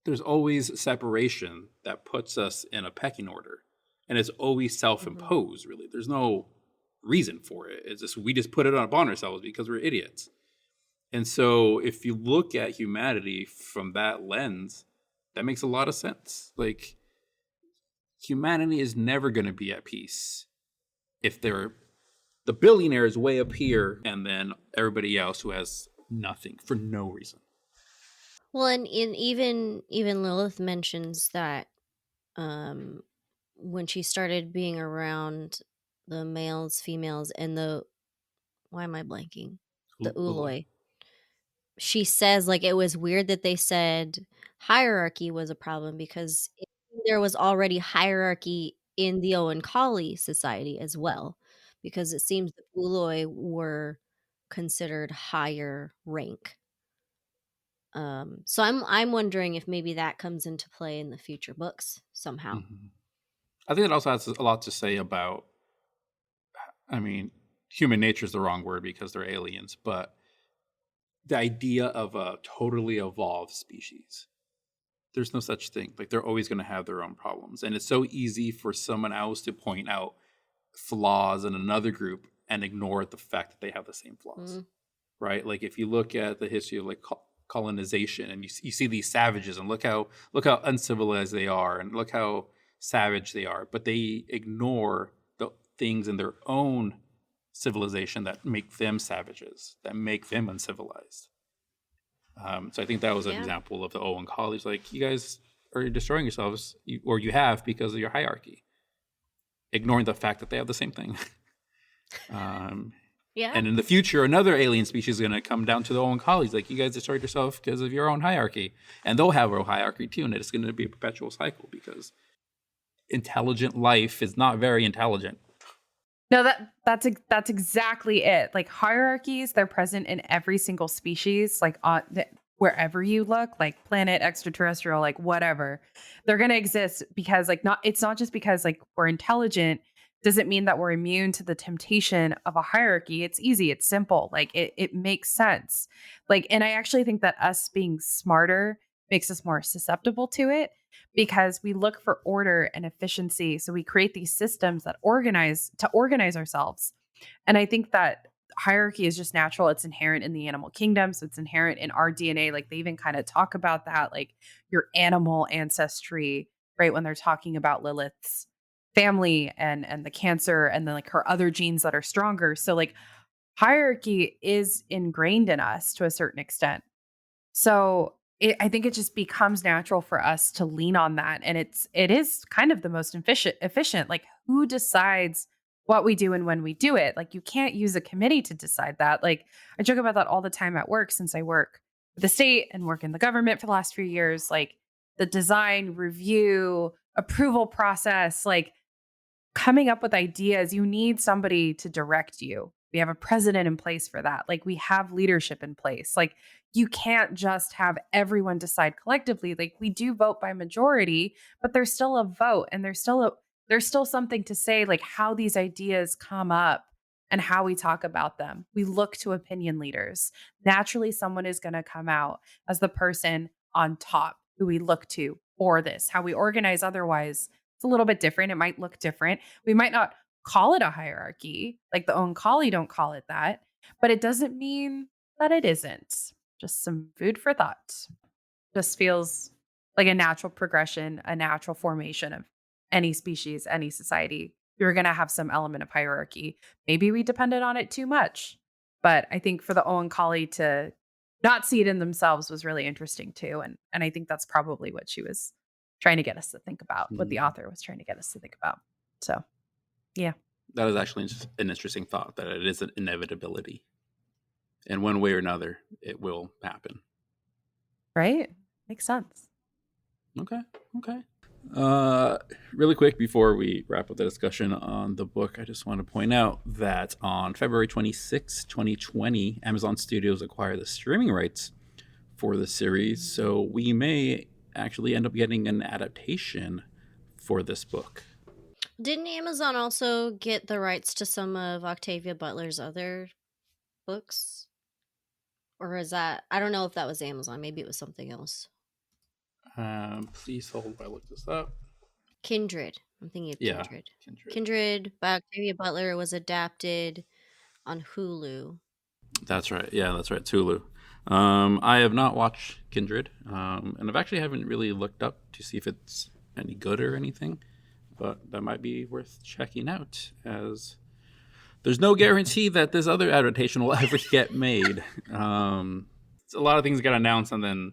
There's always separation that puts us in a pecking order, and it's always self-imposed. Really, there's no reason for it. It's just we just put it upon ourselves because we're idiots. And so, if you look at humanity from that lens, that makes a lot of sense. Like, humanity is never going to be at peace if they're the billionaires way up here and then everybody else who has nothing for no reason. Well, and even Lilith mentions that when she started being around the males, females, and why am I blanking? The Uloi. She says, like, it was weird that they said hierarchy was a problem because there was already hierarchy in the Owen Collie society as well, because it seems the Uloi were considered higher rank. So I'm wondering if maybe that comes into play in the future books somehow. Mm-hmm. I think it also has a lot to say about, I mean, human nature is the wrong word because they're aliens, but the idea of a totally evolved species. There's no such thing. Like, they're always going to have their own problems. And it's so easy for someone else to point out flaws in another group and ignore the fact that they have the same flaws. Right? Like, if you look at the history of like colonization and you see these savages and look how uncivilized they are and look how savage they are, but they ignore the things in their own civilization that make them savages, that make them uncivilized. So I think that was an example of the Owen Collies. Like, you guys are destroying yourselves, or you have, because of your hierarchy, ignoring the fact that they have the same thing. And in the future, another alien species is going to come down to the Owen Collies. Like, you guys destroyed yourself because of your own hierarchy, and they'll have a hierarchy too, and it's going to be a perpetual cycle because intelligent life is not very intelligent. No, that's exactly it. Like, hierarchies, they're present in every single species, like wherever you look, like planet, extraterrestrial, like whatever. They're going to exist because it's not just because like we're intelligent doesn't mean that we're immune to the temptation of a hierarchy. It's easy, it's simple. Like it makes sense. Like, and I actually think that us being smarter makes us more susceptible to it, because we look for order and efficiency. So we create these systems that organize ourselves. And I think that hierarchy is just natural. It's inherent in the animal kingdom. So it's inherent in our DNA. Like, they even kind of talk about that, like your animal ancestry, right? When they're talking about Lilith's family and the Cancer and then like her other genes that are stronger. So like hierarchy is ingrained in us to a certain extent. So I think it just becomes natural for us to lean on that. And it is kind of the most efficient. Like, who decides what we do and when we do it? Like, you can't use a committee to decide that. Like, I joke about that all the time at work, since I work with the state and work in the government for the last few years. Like, the design, review, approval process, like coming up with ideas, you need somebody to direct you. We have a president in place for that. Like, we have leadership in place. Like, you can't just have everyone decide collectively. Like, we do vote by majority, but there's still a vote, and there's still something to say, like how these ideas come up and how we talk about them. We look to opinion leaders. Naturally, someone is going to come out as the person on top who we look to for this. How we organize otherwise, it's a little bit different. It might look different. We might not call it a hierarchy, like the Oankali don't call it that, but it doesn't mean that it isn't. Just some food for thought. Just feels like a natural progression, a natural formation of any species, any society. You're going to have some element of hierarchy. Maybe we depended on it too much, but I think for the Oankali to not see it in themselves was really interesting too. And I think that's probably what she was trying to get us to think about, what the author was trying to get us to think about. So, yeah. That is actually an interesting thought, that it is an inevitability. And one way or another, it will happen. Right? Makes sense. Okay. Really quick before we wrap up the discussion on the book, I just want to point out that on February 26, 2020, Amazon Studios acquired the streaming rights for the series. So we may actually end up getting an adaptation for this book. Didn't Amazon also get the rights to some of Octavia Butler's other books? Or is that, I don't know if that was Amazon. Maybe it was something else. Please hold while I look this up. Kindred. I'm thinking of Yeah, Kindred. Kindred by Octavia Butler was adapted on Hulu. That's right. Yeah, that's right. Hulu. I have not watched Kindred, and I've actually haven't really looked up to see if it's any good or anything, but that might be worth checking out, as there's no guarantee that this other adaptation will ever get made. A lot of things get announced and then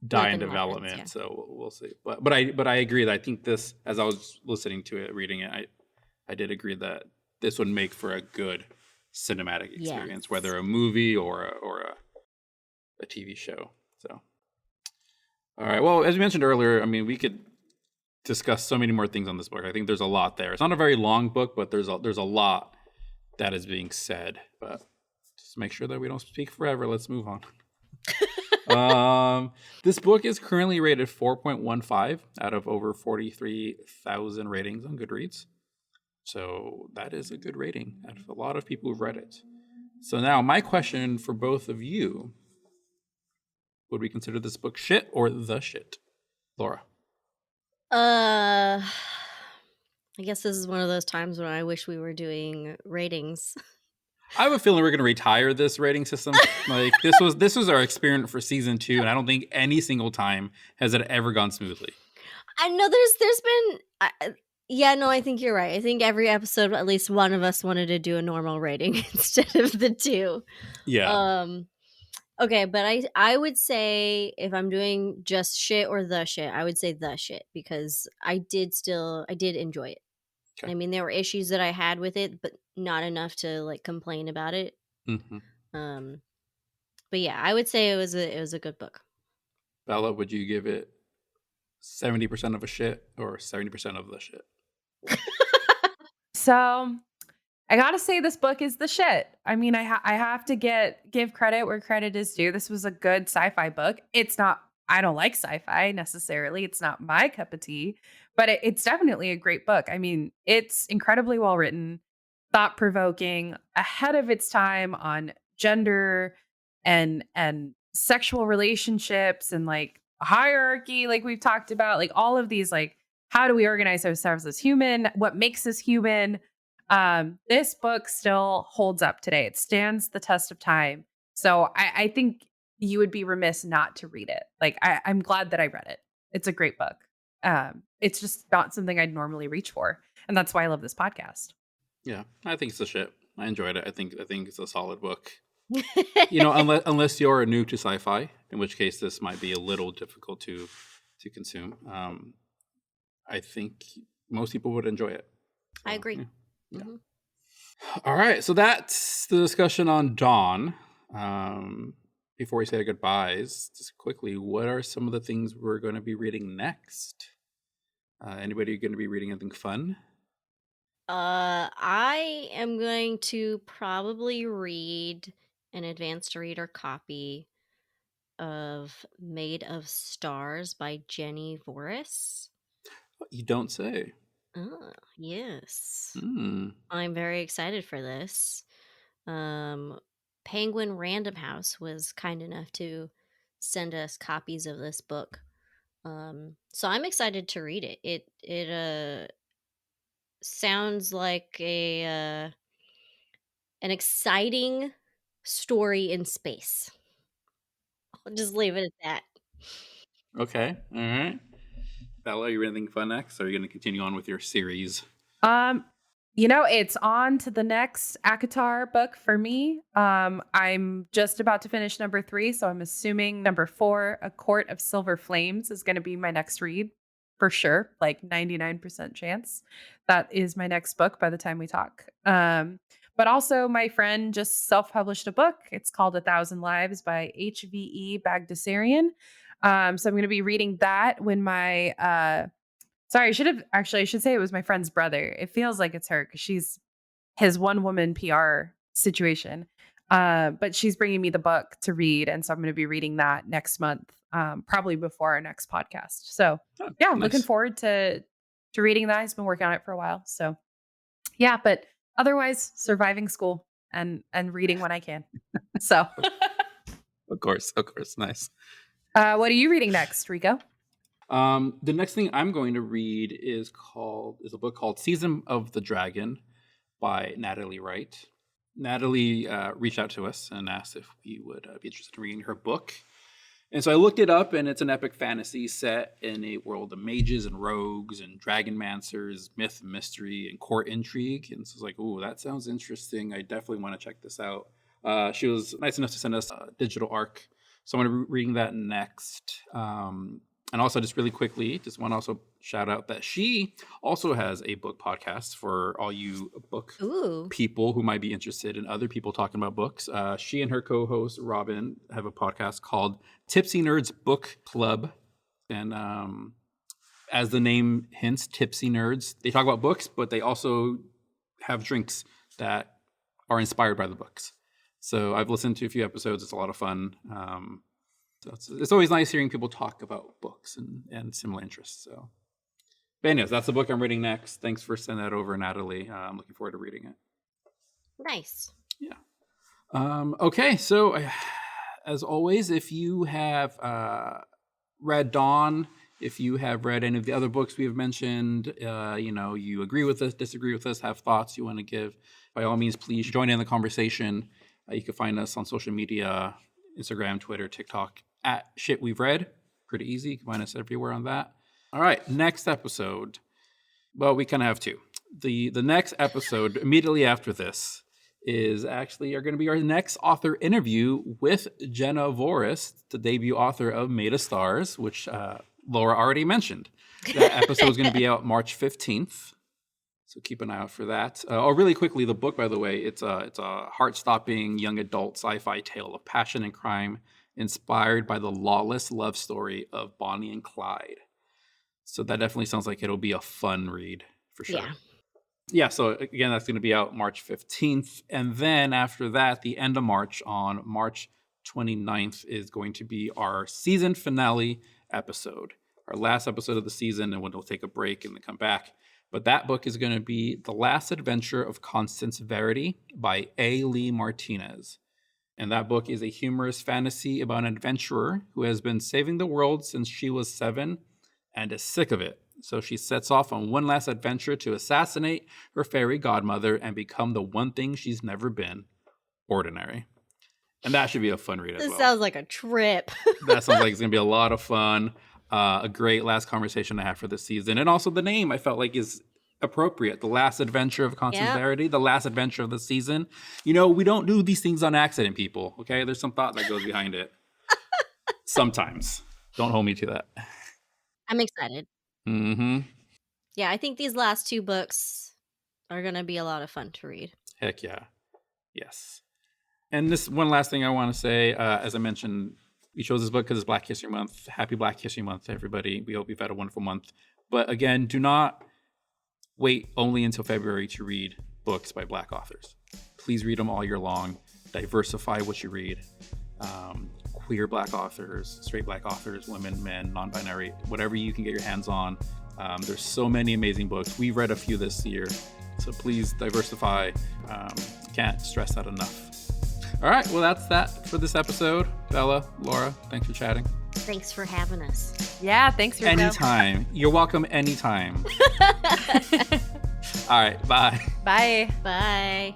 die in development, happens, yeah. So we'll see. But I agree that I think this, as I was listening to it, reading it, I did agree that this would make for a good cinematic experience, yes, whether a movie or a TV show. So, all right. Well, as we mentioned earlier, I mean, we could discuss so many more things on this book. I think there's a lot there. It's not a very long book, but there's a lot that is being said. But just make sure that we don't speak forever. Let's move on. This book is currently rated 4.15 out of over 43,000 ratings on Goodreads. So that is a good rating out of a lot of people who've read it. So now my question for both of you, would we consider this book shit or the shit? Laura. I guess this is one of those times when I wish we were doing ratings. I have a feeling we're going to retire this rating system. Like this was our experiment for season 2, and I don't think any single time has it ever gone smoothly. I know there's been yeah, no, I think you're right. I think every episode at least one of us wanted to do a normal rating instead of the two. Yeah. Okay, but I would say if I'm doing just shit or the shit, I would say the shit, because I did enjoy it. Okay. I mean, there were issues that I had with it, but not enough to like complain about it. Mm-hmm. But yeah, I would say it was a good book. Bella, would you give it 70% of a shit or 70% of the shit? So I gotta say this book is the shit. I mean, I have to give credit where credit is due. This was a good sci-fi book. It's not, I don't like sci-fi necessarily. It's not my cup of tea, but it's definitely a great book. I mean, it's incredibly well written, thought-provoking, ahead of its time on gender and sexual relationships and like hierarchy, like we've talked about, like all of these, like how do we organize ourselves as human? What makes us human? This book still holds up today. It stands the test of time. So I think you would be remiss not to read it. Like I'm glad that I read it. It's a great book. It's just not something I'd normally reach for. And that's why I love this podcast. Yeah, I think it's a shit. I enjoyed it. I think it's a solid book. You know, unless you're new to sci-fi, in which case this might be a little difficult to consume. I think most people would enjoy it. So, I agree. Yeah. Mm-hmm. All right, so that's the discussion on Dawn. Before we say our goodbyes, just quickly, what are some of the things we're going to be reading next? Anybody going to be reading anything fun? I am going to probably read an advanced reader copy of Made of Stars by Jenny Voris. You don't say. Oh, yes. Hmm. I'm very excited for this. Penguin Random House was kind enough to send us copies of this book. So I'm excited to read it. It sounds like an exciting story in space. I'll just leave it at that. Okay. All right. Bella, you anything fun next? Or are you going to continue on with your series? It's on to the next ACOTAR book for me. I'm just about to finish number 3, so I'm assuming number 4, A Court of Silver Flames, is going to be my next read for sure. Like 99% chance that is my next book by the time we talk. But also my friend just self-published a book. It's called 1,000 Lives by HVE Bagdasarian. So I'm going to be reading that when my sorry, I should say it was my friend's brother. It feels like it's her because she's his one-woman PR situation. But she's bringing me the book to read. And so I'm going to be reading that next month, probably before our next podcast. So yeah, I'm looking forward to reading that. He's been working on it for a while. So yeah, but otherwise surviving school and reading when I can. So Of course. Nice. What are you reading next, Rico? The next thing I'm going to read is a book called Season of the Dragon by Natalie Wright. Natalie reached out to us and asked if we would be interested in reading her book. And so I looked it up, and it's an epic fantasy set in a world of mages and rogues and dragonmancers, myth, mystery, and court intrigue. And so I was like, ooh, that sounds interesting. I definitely want to check this out. She was nice enough to send us a digital arc. So I'm going to be reading that next. And also, just really quickly, just want to also shout out that she also has a book podcast for all you book people who might be interested in other people talking about books. She and her co-host, Robin, have a podcast called Tipsy Nerds Book Club. And as the name hints, Tipsy Nerds, they talk about books, but they also have drinks that are inspired by the books. So I've listened to a few episodes. It's a lot of fun. So it's always nice hearing people talk about books and similar interests. So, but anyways, that's the book I'm reading next. Thanks for sending that over, Natalie. I'm looking forward to reading it. Nice. Yeah. Okay. So, as always, if you have read Dawn, if you have read any of the other books we have mentioned, you agree with us, disagree with us, have thoughts you want to give, by all means, please join in the conversation. You can find us on social media, Instagram, Twitter, TikTok, at Shit We've Read. Pretty easy. You can find us everywhere on that. All right, next episode. Well, we kind of have two. The next episode, immediately after this, is actually going to be our next author interview with Jenna Voris, the debut author of Made of Stars, which Laura already mentioned. That episode is going to be out March 15th. So keep an eye out for that. Really quickly, the book, by the way, it's a heart-stopping young adult sci-fi tale of passion and crime inspired by the lawless love story of Bonnie and Clyde. So that definitely sounds like it'll be a fun read for sure. Yeah, so again, that's going to be out March 15th. And then after that, the end of March, on March 29th, is going to be our season finale episode. Our last episode of the season, and when we'll take a break and then come back. But that book is going to be The Last Adventure of Constance Verity by A. Lee Martinez. And that book is a humorous fantasy about an adventurer who has been saving the world since she was 7 and is sick of it. So she sets off on one last adventure to assassinate her fairy godmother and become the one thing she's never been: ordinary. And that should be a fun read as well. This sounds like a trip. That sounds like it's going to be a lot of fun. A great last conversation I had for this season. And also the name I felt like is appropriate. The Last Adventure of Constance Verity, the last adventure of the season. We don't do these things on accident, people. Okay? There's some thought that goes behind it. Sometimes. Don't hold me to that. I'm excited. Mm-hmm. Yeah, I think these last 2 books are going to be a lot of fun to read. Heck yeah. Yes. And this one last thing I want to say, as I mentioned, we chose this book because it's Black History Month. Happy Black History Month to everybody. We hope you've had a wonderful month. But again, do not wait only until February to read books by Black authors. Please read them all year long. Diversify what you read. Queer Black authors, straight Black authors, women, men, non-binary, whatever you can get your hands on. There's so many amazing books. We've read a few this year, so please diversify. Can't stress that enough. All right, well, that's that for this episode. Bella, Laura, thanks for chatting. Thanks for having us. Yeah, thanks, Rico. Anytime. You're welcome anytime. All right, bye. Bye. Bye.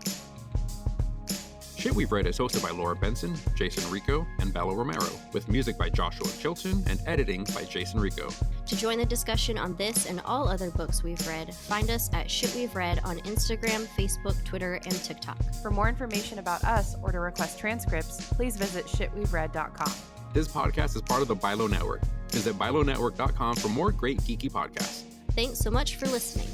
Shit We've Read is hosted by Laura Benson, Jason Rico, and Bella Romero, with music by Joshua Chilton and editing by Jason Rico. To join the discussion on this and all other books we've read, find us at Shit We've Read on Instagram, Facebook, Twitter, and TikTok. For more information about us or to request transcripts, please visit shitwe'veread.com. This podcast is part of the Bilo Network. Visit bilonetwork.com for more great geeky podcasts. Thanks so much for listening.